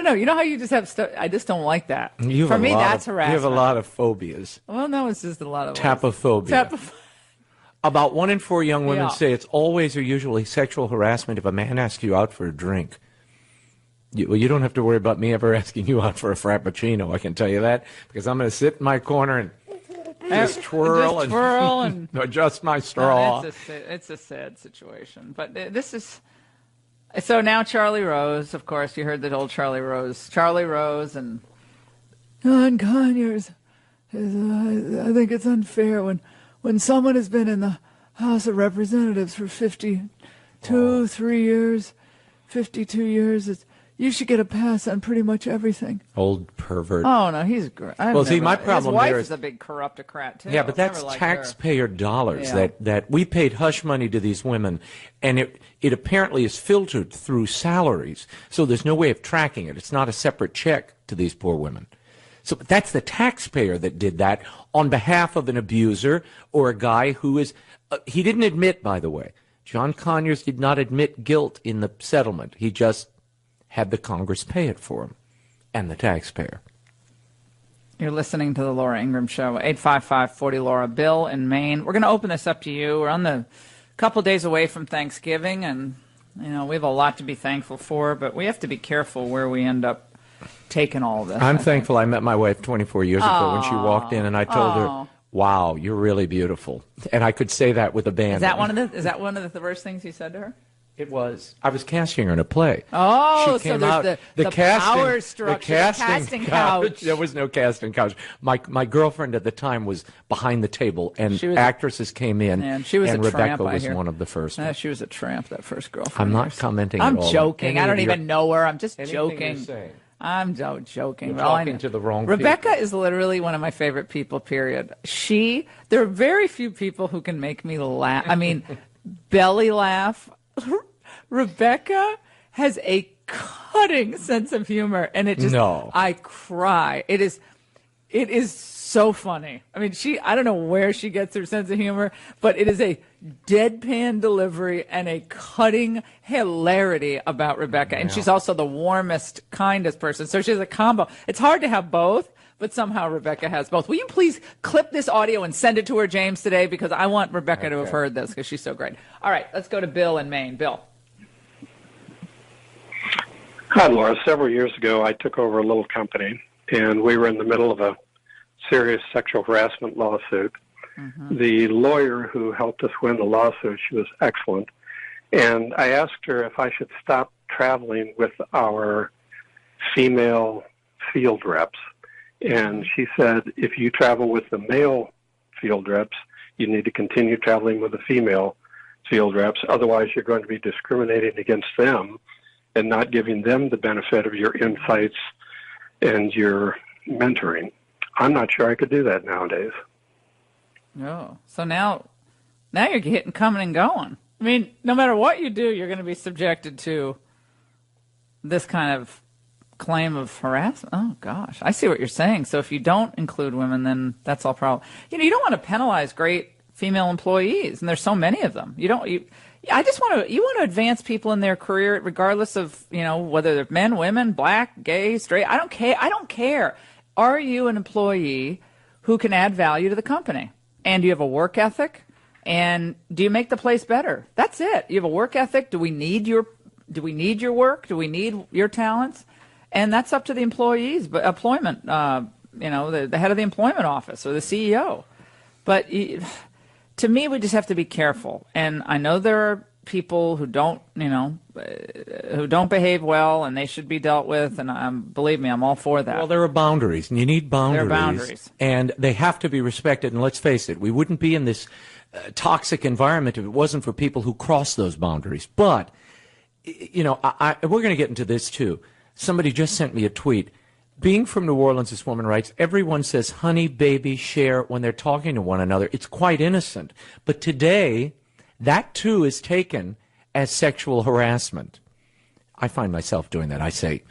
know. You know how you just have stuff? I just don't like that. For me, that's harassment. You have a lot of phobias. Well, no, it's just a lot of tapophobia. About 1 in 4 young women say it's always or usually sexual harassment if a man asks you out for a drink. You don't have to worry about me ever asking you out for a frappuccino, I can tell you that, because I'm going to sit in my corner and just twirl and adjust my straw. No, it's a sad situation. But this is... So now Charlie Rose, of course, you heard that old Charlie Rose. Charlie Rose and John Conyers. I think it's unfair when someone has been in the House of Representatives for 52 years, you should get a pass on pretty much everything. Old pervert. Oh, no, he's great. My problem his wife there is a big corruptocrat, too. Yeah, but that's taxpayer dollars that we paid hush money to these women, and it apparently is filtered through salaries, so there's no way of tracking it. It's not a separate check to these poor women. So that's the taxpayer that did that on behalf of an abuser or a guy who is he didn't admit, by the way. John Conyers did not admit guilt in the settlement. He just had the Congress pay it for him and the taxpayer. You're listening to the Laura Ingraham Show, 855-40-LAURA. Bill in Maine. We're going to open this up to you. We're on the couple days away from Thanksgiving, and we have a lot to be thankful for, but we have to be careful where we end up taking all of this. I'm thankful I met my wife 24 years ago when she walked in, and I told her, "Wow, you're really beautiful," and I could say that with abandon. Is that one of the first things you said to her? It was. I was casting her in a play. Oh, she came so out, there's the casting, power structure, the casting couch. There was no casting couch. My girlfriend at the time was behind the table, and actresses came in, and she was and a Rebecca tramp, was one of the first. She was a tramp, that first girlfriend. I'm not commenting I'm at all. joking. I don't even know her. I'm just joking. I'm joking. You're talking to the wrong Rebecca people. is literally one of my favorite people, period. There are very few people who can make me laugh. I mean, belly laugh. Rebecca has a cutting sense of humor, and I cry. It is so funny. I mean, I don't know where she gets her sense of humor, but it is a deadpan delivery and a cutting hilarity about Rebecca. And she's also the warmest, kindest person. So she's a combo. It's hard to have both, but somehow Rebecca has both. Will you please clip this audio and send it to her, James, today? Because I want Rebecca to have heard this because she's so great. All right, let's go to Bill in Maine. Bill. Hi, Laura. Several years ago, I took over a little company, and we were in the middle of a serious sexual harassment lawsuit. Mm-hmm. The lawyer who helped us win the lawsuit, she was excellent, and I asked her if I should stop traveling with our female field reps, and she said if you travel with the male field reps, you need to continue traveling with the female field reps, otherwise you're going to be discriminating against them and not giving them the benefit of your insights and your mentoring. I'm not sure I could do that nowadays. Oh, so now you're coming and going. I mean, no matter what you do, you're going to be subjected to this kind of claim of harassment. Oh, gosh. I see what you're saying. So if you don't include women, then that's all problem. You don't want to penalize great female employees, and there's so many of them. You want to advance people in their career regardless of, whether they're men, women, black, gay, straight. I don't care. Are you an employee who can add value to the company? And do you have a work ethic? And do you make the place better? That's it. You have a work ethic. Do we need your work? Do we need your talents? And that's up to the employees, but employment, the head of the employment office or the CEO. But to me, we just have to be careful. And I know there are people who don't behave well, and they should be dealt with. And believe me, I'm all for that. Well, there are boundaries, and you need boundaries. There are boundaries, and they have to be respected. And let's face it, we wouldn't be in this toxic environment if it wasn't for people who cross those boundaries. But we're going to get into this too. Somebody just sent me a tweet. Being from New Orleans, this woman writes, everyone says honey, baby, share when they're talking to one another. It's quite innocent. But today, that too is taken as sexual harassment. I find myself doing that. I say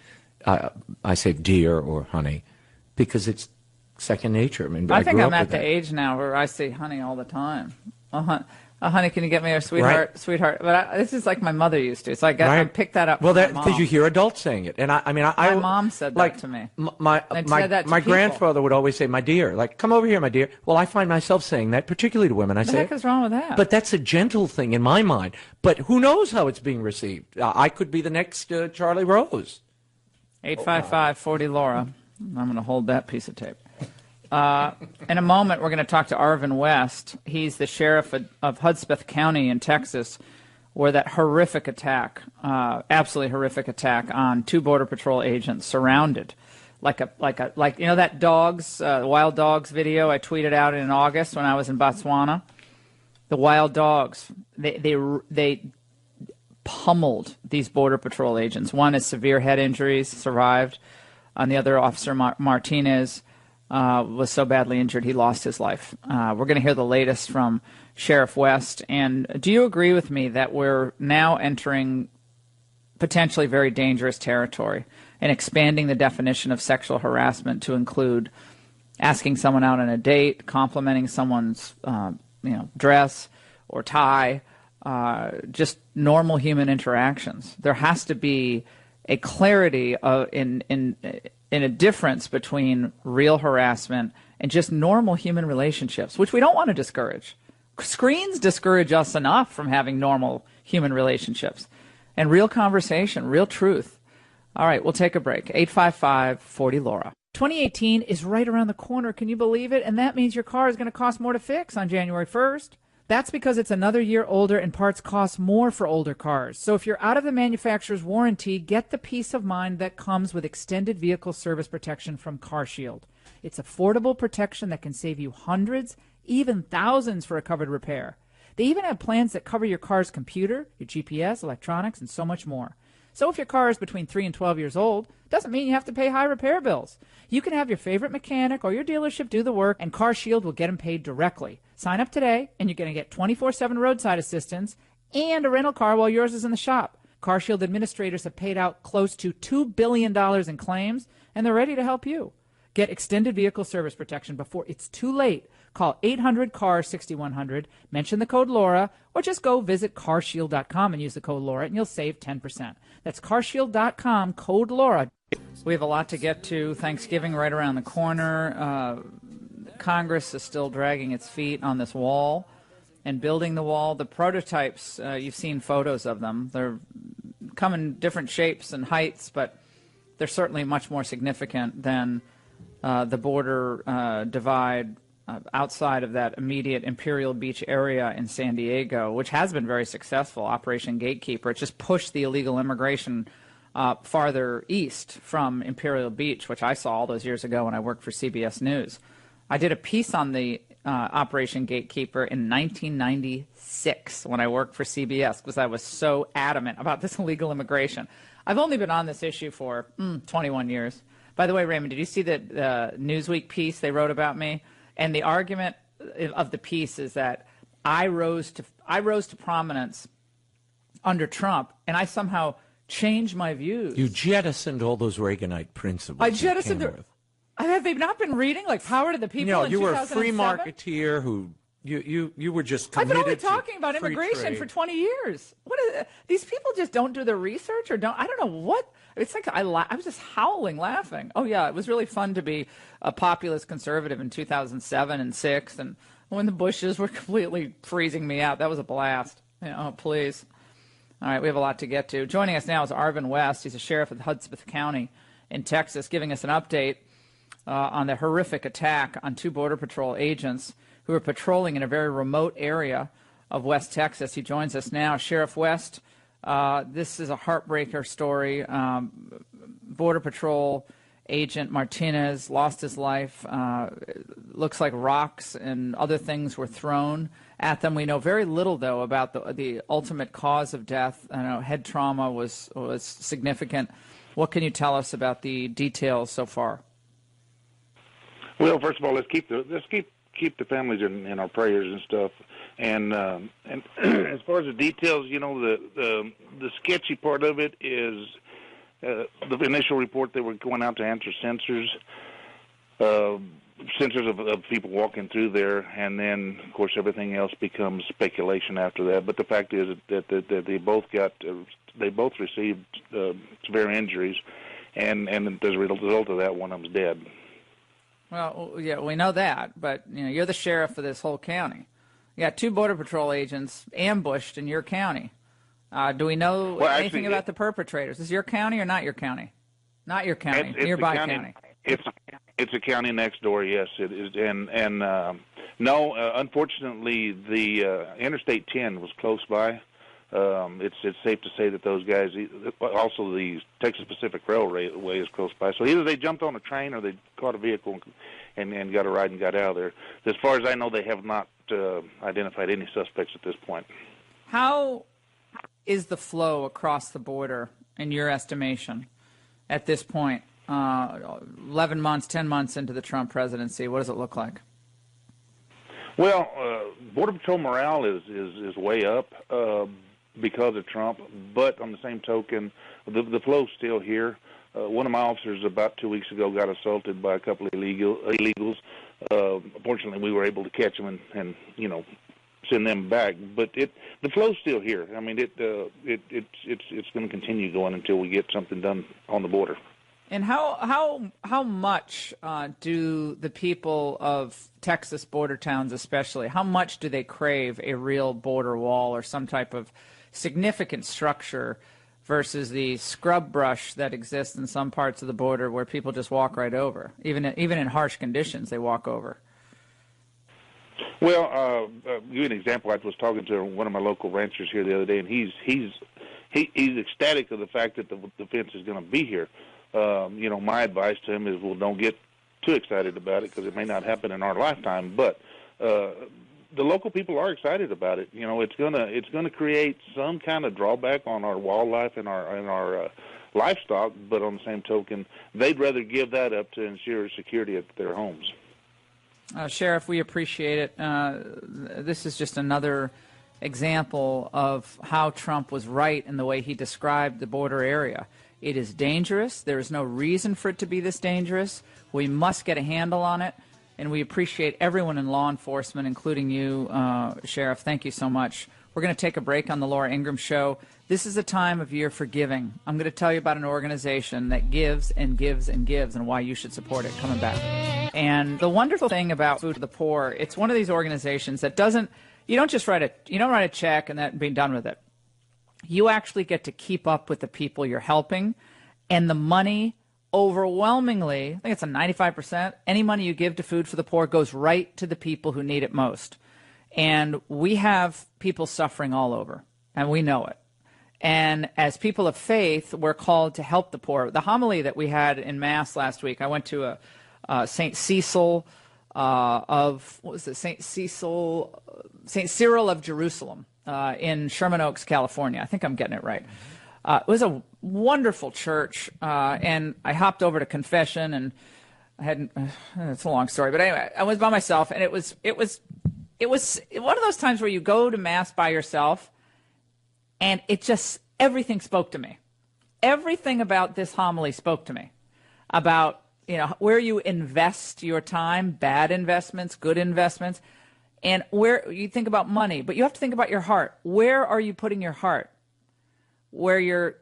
dear or honey because it's second nature. I think I'm at the age now where I say honey all the time. Honey, can you get me a sweetheart? Right. Sweetheart. But this is like my mother used to. So I picked that up. Well, because you hear adults saying it, and my mom said that to me. My grandfather would always say, "My dear," like, "Come over here, my dear." Well, I find myself saying that, particularly to women. What the heck is wrong with that? But that's a gentle thing in my mind. But who knows how it's being received? I could be the next Charlie Rose. 855-40-LAURA. I'm going to hold that piece of tape. In a moment, we're going to talk to Arvin West. He's the sheriff of Hudspeth County in Texas, where that horrific attack, absolutely horrific attack on 2 Border Patrol agents surrounded, like that dogs, wild dogs video I tweeted out in August when I was in Botswana. The wild dogs, they pummeled these Border Patrol agents. One has severe head injuries, survived, and the other officer Martinez was so badly injured he lost his life. We're going to hear the latest from Sheriff West. And do you agree with me that we're now entering potentially very dangerous territory and expanding the definition of sexual harassment to include asking someone out on a date, complimenting someone's dress or tie, just normal human interactions? There has to be a clarity in a difference between real harassment and just normal human relationships, which we don't want to discourage. Screens discourage us enough from having normal human relationships and real conversation, real truth. All right, we'll take a break. 855-40-LAURA. 2018 is right around the corner. Can you believe it? And that means your car is going to cost more to fix on January 1st. That's because it's another year older and parts cost more for older cars. So if you're out of the manufacturer's warranty, get the peace of mind that comes with extended vehicle service protection from CarShield. It's affordable protection that can save you hundreds, even thousands for a covered repair. They even have plans that cover your car's computer, your GPS, electronics, and so much more. So if your car is between 3 and 12 years old, doesn't mean you have to pay high repair bills. You can have your favorite mechanic or your dealership do the work, and CarShield will get them paid directly. Sign up today, and you're going to get 24/7 roadside assistance and a rental car while yours is in the shop. CarShield administrators have paid out close to $2 billion in claims, and they're ready to help you. Get extended vehicle service protection before it's too late. Call 800-CAR-6100, mention the code Laura, or just go visit carshield.com and use the code Laura, and you'll save 10%. That's carshield.com, code Laura. We have a lot to get to. Thanksgiving right around the corner. Congress is still dragging its feet on this wall and building the wall. The prototypes, you've seen photos of them. They're come in different shapes and heights, but they're certainly much more significant than the border divide outside of that immediate Imperial Beach area in San Diego, which has been very successful, Operation Gatekeeper. It just pushed the illegal immigration farther east from Imperial Beach, which I saw all those years ago when I worked for CBS News. I did a piece on the Operation Gatekeeper in 1996 when I worked for CBS because I was so adamant about this illegal immigration. I've only been on this issue for 21 years. By the way, Raymond, did you see the Newsweek piece they wrote about me? And the argument of the piece is that I rose to prominence under Trump, and I somehow changed my views. You jettisoned all those Reaganite principles. I jettisoned them. Have they not been reading like Power to the People? No, in you were a 2007? free marketeer who you were just committed. I've been only talking about free immigration trade. for 20 years. What is these people just don't do their research or don't? I don't know what. It's like I was just howling laughing. Oh yeah, it was really fun to be a populist conservative in 2007 and 6, and when the Bushes were completely freezing me out. That was a blast. Oh please. All right, we have a lot to get to. Joining us now is Arvin West. He's a sheriff of Hudspeth County in Texas, giving us an update on the horrific attack on 2 Border Patrol agents who were patrolling in a very remote area of West Texas. He joins us now. Sheriff West, this is a heartbreaker story. Border Patrol agent Martinez lost his life. Looks like rocks and other things were thrown at them. We know very little, though, about the ultimate cause of death. I know head trauma was significant. What can you tell us about the details so far? Well, first of all, let's keep the families in our prayers and stuff. And as far as the details, the sketchy part of it is the initial report they were going out to answer sensors of people walking through there, and then of course everything else becomes speculation after that. But the fact is that they both received severe injuries, and as a result of that, one of them's dead. Well, yeah, we know that, but you're the sheriff of this whole county. You got 2 Border Patrol agents ambushed in your county. Do we know anything about the perpetrators? Is it your county or not your county? Not your county, nearby county. It's a county next door. Yes, it is. And no, unfortunately, the Interstate 10 was close by. It's safe to say that those guys, also the Texas Pacific Railway is close by. So either they jumped on a train or they caught a vehicle and got a ride and got out of there. As far as I know, they have not identified any suspects at this point. How is the flow across the border, in your estimation, at this point? 11 months, 10 months into the Trump presidency, what does it look like? Well, Border Patrol morale is way up because of Trump, but on the same token, the flow's still here. One of my officers about 2 weeks ago got assaulted by a couple of illegals. Fortunately, we were able to catch him and send them back. But the flow's still here. I mean, it's going to continue going until we get something done on the border. And how much do the people of Texas border towns especially, how much do they crave a real border wall or some type of significant structure versus the scrub brush that exists in some parts of the border where people just walk right over? Even in harsh conditions, they walk over. Well, give you an example. I was talking to one of my local ranchers here the other day, and he's ecstatic of the fact that the fence is going to be here. My advice to him is, well, don't get too excited about it because it may not happen in our lifetime. But the local people are excited about it. It's gonna create some kind of drawback on our wildlife and our livestock. But on the same token, they'd rather give that up to ensure security at their homes. Sheriff, we appreciate it. This is just another example of how Trump was right in the way he described the border area. It is dangerous. There is no reason for it to be this dangerous. We must get a handle on it, and we appreciate everyone in law enforcement, including you, Sheriff. Thank you so much. We're going to take a break on the Laura Ingraham Show. This is a time of year for giving. I'm going to tell you about an organization that gives and gives and gives and why you should support it. Coming back. And the wonderful thing about Food for the Poor, it's one of these organizations that you don't write a check and that be done with it. You actually get to keep up with the people you're helping, and the money overwhelmingly, I think it's a 95%, any money you give to Food for the Poor goes right to the people who need it most. And we have people suffering all over, and we know it. And as people of faith, we're called to help the poor. The homily that we had in Mass last week, I went to St. Cecil St. Cyril of Jerusalem in Sherman Oaks, California. I think I'm getting it right. It was a wonderful church, and I hopped over to confession, and I hadn't. It's a long story, but anyway, I was by myself, and it was one of those times where you go to Mass by yourself, and everything spoke to me. Everything about this homily spoke to me about where you invest your time, bad investments, good investments, and where you think about money, but you have to think about your heart. Where are you putting your heart? Where you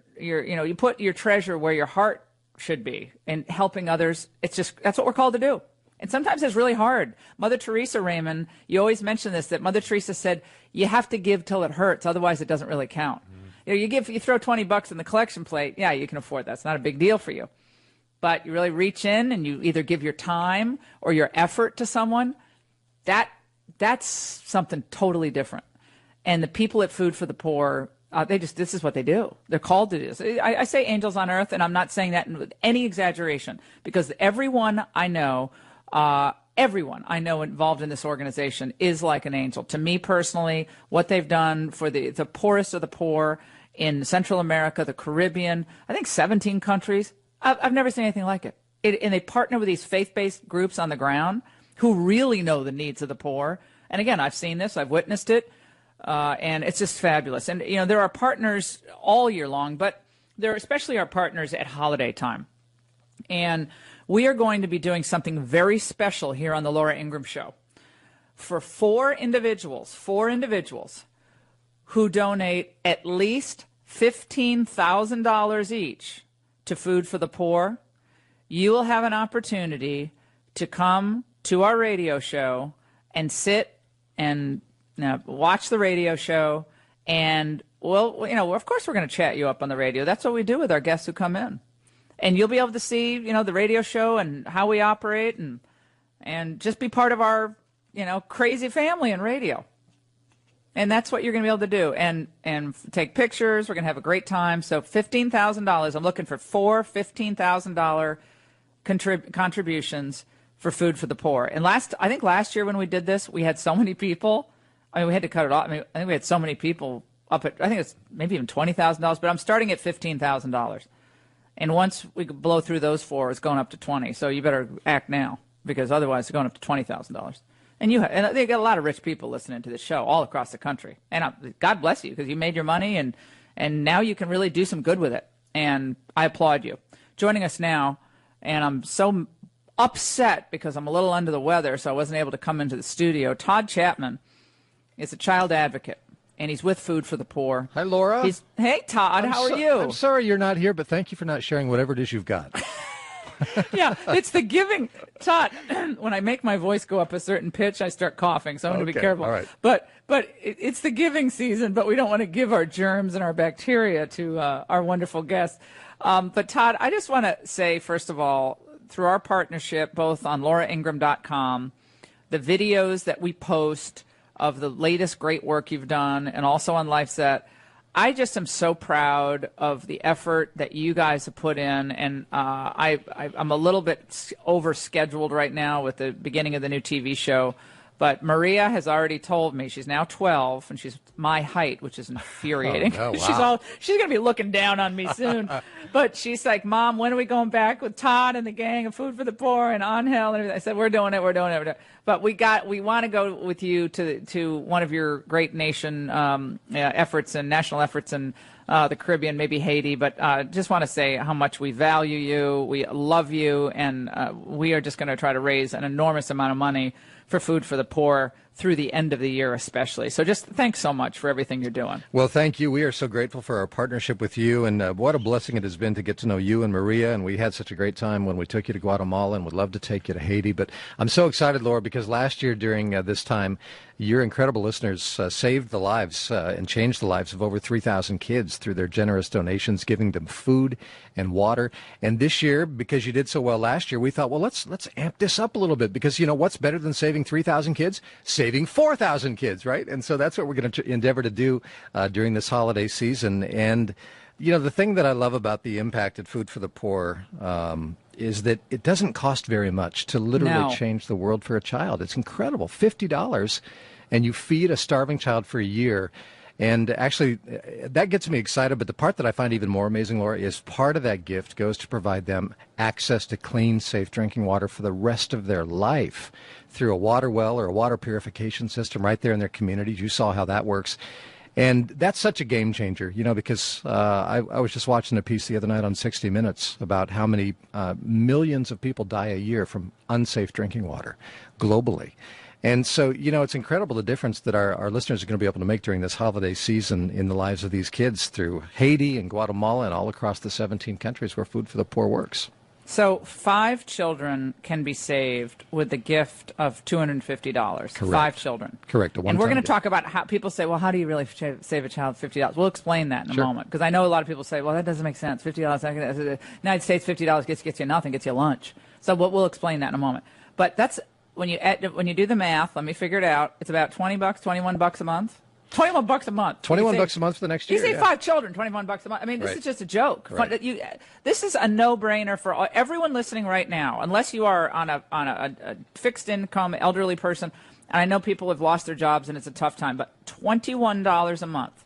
put your treasure where your heart should be, and helping others. That's what we're called to do. And sometimes it's really hard. Mother Teresa, Raymond, you always mention this, that Mother Teresa said, you have to give till it hurts, otherwise it doesn't really count. Mm-hmm. You throw $20 in the collection plate, yeah, you can afford that. It's not a big deal for you. But you really reach in and you either give your time or your effort to someone, that's something totally different. And the people at Food for the Poor, this is what they do. They're called to do this. I say angels on earth, and I'm not saying that with any exaggeration, because everyone I know involved in this organization is like an angel. To me personally, what they've done for the poorest of the poor in Central America, the Caribbean, I think 17 countries, I've never seen anything like it. And they partner with these faith-based groups on the ground who really know the needs of the poor. And again, I've seen this, I've witnessed it, and it's just fabulous. And, there are partners all year long, but there are especially our partners at holiday time. And we are going to be doing something very special here on the Laura Ingraham Show. For four individuals who donate at least $15,000 each to Food for the Poor, you will have an opportunity to come to our radio show and sit and watch the radio show. And, of course we're going to chat you up on the radio. That's what we do with our guests who come in. And you'll be able to see, the radio show and how we operate and just be part of our, crazy family in radio. And that's what you're going to be able to do. And take pictures. We're going to have a great time. So $15,000. I'm looking for four $15,000 contributions for Food for the Poor. And I think last year when we did this, we had so many people. I mean, we had to cut it off. I think we had so many people up at, I think it's maybe even $20,000, but I'm starting at $15,000. And once we blow through those four, it's going up to 20. So you better act now, because otherwise it's going up to $20,000. And they got a lot of rich people listening to this show all across the country. And God bless you, because you made your money, and now you can really do some good with it. And I applaud you. Joining us now, and I'm so upset because I'm a little under the weather, so I wasn't able to come into the studio, Todd Chapman. is a child advocate, and he's with Food for the Poor. Hi, Laura. Hey, Todd. How are you? I'm sorry you're not here, but thank you for not sharing whatever it is you've got. Yeah, it's the giving. Todd, when I make my voice go up a certain pitch, I start coughing, so I'm going to be careful. All right. But it's the giving season, but we don't want to give our germs and our bacteria to our wonderful guests. But Todd, I just want to say, first of all, through our partnership, both on lauraingraham.com, the videos that we post of the latest great work you've done, and also on LifeSet, I just am so proud of the effort that you guys have put in, and I'm a little bit overscheduled right now with the beginning of the new TV show. But Maria has already told me, she's now 12, and she's my height, which is infuriating. Oh, wow. She's going to be looking down on me soon. But she's like, Mom, when are we going back with Todd and the gang of Food for the Poor and Angel and everything? I said, we're doing it. But we want to go with you to one of your great nation efforts and national efforts in the Caribbean, maybe Haiti. But just want to say how much we value you, we love you, and we are just going to try to raise an enormous amount of money for Food for the Poor through the end of the year especially. So just thanks so much for everything you're doing. Well, thank you. We are so grateful for our partnership with you, and what a blessing it has been to get to know you and Maria, and we had such a great time when we took you to Guatemala and would love to take you to Haiti. But I'm so excited, Laura, because last year during this time, your incredible listeners saved the lives and changed the lives of over 3,000 kids through their generous donations, giving them food and water. And this year, because you did so well last year, we thought, well, let's amp this up a little bit, because, you know, what's better than saving 3,000 kids? Saving 4,000 kids, right? And so that's what we're going to endeavor to do during this holiday season. And, you know, the thing that I love about the impact at Food for the Poor is that it doesn't cost very much to literally change the world for a child. It's incredible. $50, and you feed a starving child for a year. And actually, that gets me excited. But the part that I find even more amazing, Laura, is part of that gift goes to provide them access to clean, safe drinking water for the rest of their life through a water well or a water purification system right there in their communities. You saw how that works. And that's such a game changer, you know, because I was just watching a piece the other night on 60 Minutes about how many millions of people die a year from unsafe drinking water globally. And so, you know, it's incredible the difference that our listeners are going to be able to make during this holiday season in the lives of these kids through Haiti and Guatemala and all across the 17 countries where Food for the Poor works. So 5 children can be saved with the gift of $250. Correct. 5 children. Correct. And we're going to talk about how people say, well, how do you really save a child $50? We'll explain that in a moment, because I know a lot of people say, well, that doesn't make sense. $50, the United States, $50 gets you nothing, gets you lunch. So we'll explain that in a moment. But that's when you do the math. Let me figure it out. It's about $20, $21 a month. $21 a month. $21 a month for the next year. You say 5 children, $21 a month. I mean, this is just a joke. Right. This is a no-brainer for everyone listening right now, unless you are on a fixed income elderly person. And I know people have lost their jobs and it's a tough time, but $21 a month.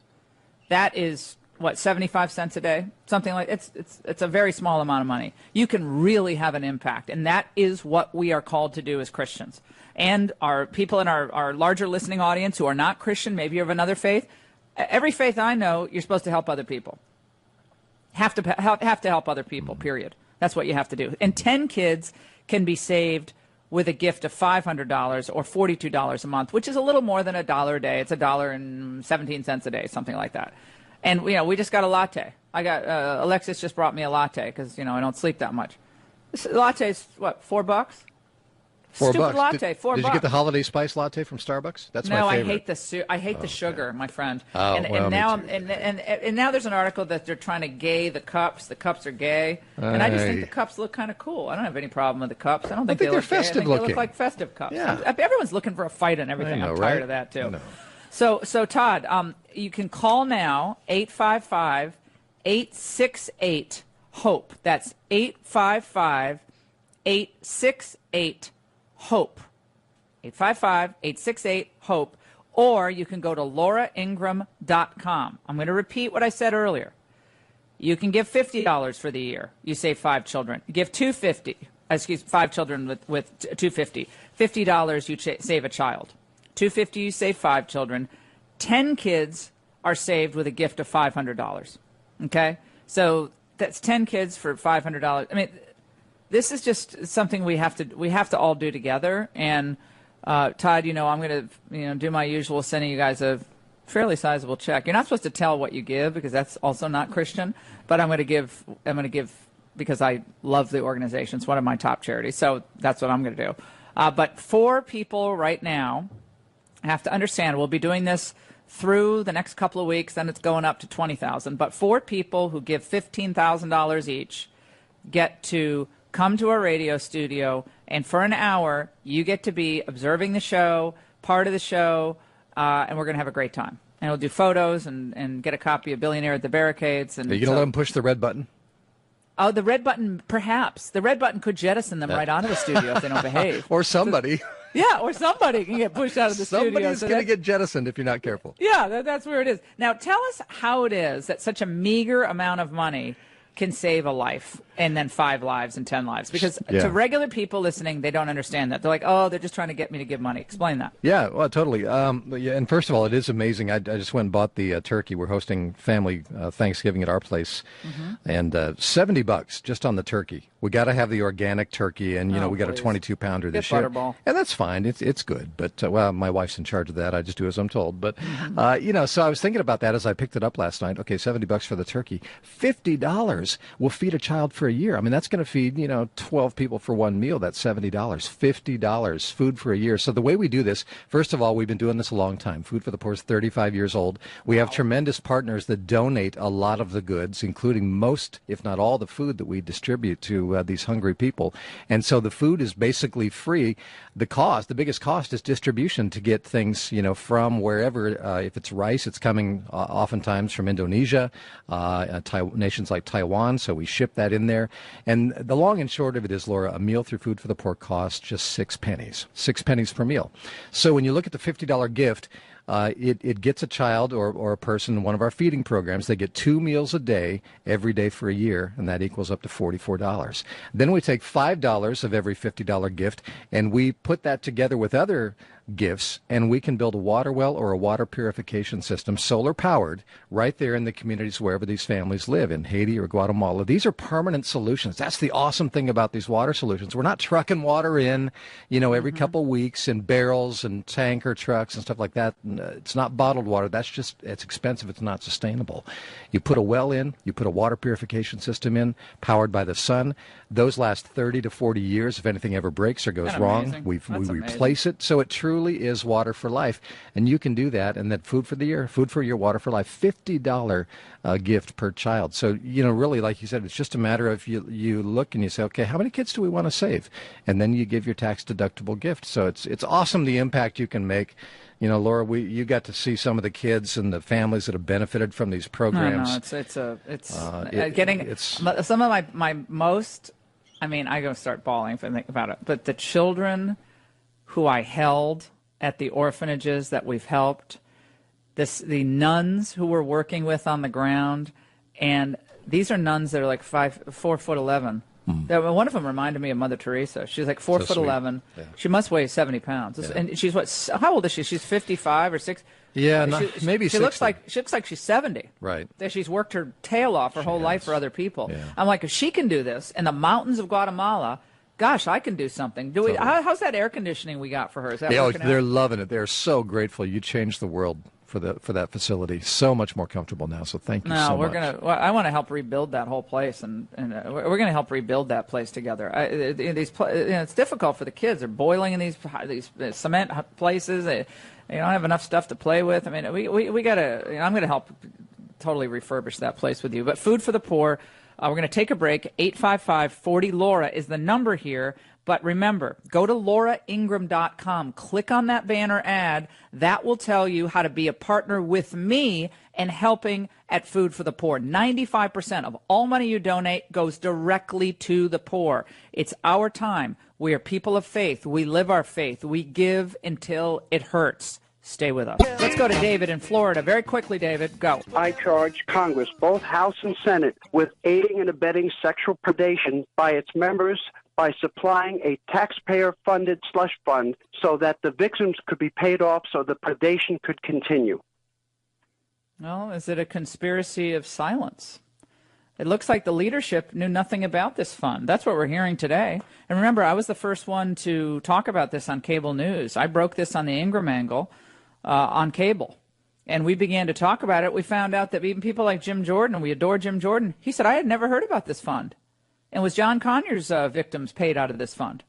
That is what, 75 cents a day? Something like it's a very small amount of money. You can really have an impact, and that is what we are called to do as Christians. And our people in our larger listening audience who are not Christian, maybe you're of another faith. Every faith I know, you're supposed to help other people. Have to help other people, period. That's what you have to do. And 10 kids can be saved with a gift of $500 or $42 a month, which is a little more than $1 a day. It's $1.17 a day, something like that. And, you know, we just got a latte. Alexis just brought me a latte because, you know, I don't sleep that much. This latte's, what, $4? Stupid latte, $4. Did you get the holiday spice latte from Starbucks? That's my favorite. No, I hate the sugar, my friend. Oh, and now there's an article that they're trying to gay the cups. The cups are gay, and I just think the cups look kind of cool. I don't have any problem with the cups. I don't think they're look festive gay. I think looking. They look like festive cups. Yeah. Everyone's looking for a fight and everything. I'm tired of that too. So Todd, you can call now 855-868-HOPE. That's 855-868-HOPE. 855-868-HOPE. Or you can go to lauraingraham.com. I'm going to repeat what I said earlier. You can give $50 for the year. You save 5 children. You give 5 children with $250. $50 you save a child. $250 you save 5 children. 10 kids are saved with a gift of $500. Okay? So that's 10 kids for $500. I mean, this is just something we have to all do together. And Todd, I'm going to do my usual, sending you guys a fairly sizable check. You're not supposed to tell what you give because that's also not Christian, but I'm going to give because I love the organization. It's one of my top charities, so that's what I'm going to do. But 4 people right now have to understand we'll be doing this through the next couple of weeks, then it's going up to $20,000. But 4 people who give $15,000 each get to come to our radio studio, and for an hour, you get to be observing the show, part of the show, and we're going to have a great time. And we'll do photos and get a copy of Billionaire at the Barricades. And are you going to let them push the red button? Oh, the red button, perhaps. The red button could jettison them right out of the studio if they don't behave. Or somebody. Yeah, or somebody can get pushed out of the studio. Somebody's going to get jettisoned if you're not careful. Yeah, that's where it is. Now, tell us how it is that such a meager amount of money can save a life and then 5 lives and 10 lives. Because to regular people listening, they don't understand that. They're like, oh, they're just trying to get me to give money. Explain that. Yeah, well, totally. And first of all, it is amazing. I just went and bought the turkey. We're hosting family Thanksgiving at our place. And $70 just on the turkey. We got to have the organic turkey, and we got a 22-pounder this year, Butterball. and that's fine. It's good, but well, my wife's in charge of that. I just do as I'm told. But so I was thinking about that as I picked it up last night. Okay, $70 for the turkey, $50 will feed a child for a year. I mean, that's going to feed 12 people for one meal. That's $70, $50 food for a year. So the way we do this, first of all, we've been doing this a long time. Food for the Poor is 35 years old. We have tremendous partners that donate a lot of the goods, including most, if not all, the food that we distribute to these hungry people. And so the food is basically free. The biggest cost is distribution to get things, from wherever. If it's rice, it's coming oftentimes from Indonesia, nations like Taiwan. So we ship that in there. And the long and short of it is, Laura, a meal through Food for the Poor costs just 6 pennies, 6 pennies per meal. So when you look at the $50 gift, it gets a child or a person in one of our feeding programs. They get 2 meals a day every day for a year, and that equals up to $44. Then we take $5 of every $50 gift, and we put that together with other gifts, and we can build a water well or a water purification system, solar powered, right there in the communities wherever these families live, in Haiti or Guatemala. These are permanent solutions. That's the awesome thing about these water solutions. We're not trucking water in, every couple weeks in barrels and tanker trucks and stuff like that. It's not bottled water. It's expensive. It's not sustainable. You put a well in, you put a water purification system in, powered by the sun. Those last 30 to 40 years. If anything ever breaks or goes wrong, we replace it. So it truly is water for life. And you can do that. And that food for the year, food for your water for life, $50 gift per child. So, really, like you said, it's just a matter of you look and you say, okay, how many kids do we want to save? And then you give your tax deductible gift. So it's awesome the impact you can make. Laura, you got to see some of the kids and the families that have benefited from these programs. No, it's some of my most. I mean, I go start bawling if I think about it. But the children who I held at the orphanages that we've helped, the nuns who we're working with on the ground, and these are nuns that are like 4'11". One of them reminded me of Mother Teresa. She's like 4'11". Yeah. She must weigh 70 pounds. Yeah. And she's how old is she? She's 55 or 6. Yeah, maybe she 60. looks like she's 70. Right. She's worked her tail off her whole life for other people. Yeah. I'm like, if she can do this in the mountains of Guatemala, gosh, I can do something. How's that air conditioning we got for her? Is that working out? They're loving it. They're so grateful. You changed the world for that facility. So much more comfortable now. So thank you so much. I want to help rebuild that whole place, and we're going to help rebuild that place together. It's difficult for the kids. They're boiling in these cement places. They don't have enough stuff to play with. I mean, we got to. I'm going to help totally refurbish that place with you. But Food for the Poor. We're going to take a break. 855-40-LAURA is the number here. But remember, go to lauraingraham.com. Click on that banner ad. That will tell you how to be a partner with me in helping at Food for the Poor. 95% of all money you donate goes directly to the poor. It's our time. We are people of faith. We live our faith. We give until it hurts. Stay with us. Let's go to David in Florida. Very quickly, David, go. I charge Congress, both House and Senate, with aiding and abetting sexual predation by its members by supplying a taxpayer-funded slush fund so that the victims could be paid off so the predation could continue. Well, is it a conspiracy of silence? It looks like the leadership knew nothing about this fund. That's what we're hearing today. And remember, I was the first one to talk about this on cable news. I broke this on the Ingraham angle on cable. And we began to talk about it. We found out that even people like Jim Jordan, and we adore Jim Jordan, he said, I had never heard about this fund. And was John Conyers' victims paid out of this fund?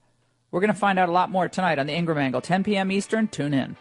We're going to find out a lot more tonight on the Ingraham angle, 10 p.m. Eastern. Tune in.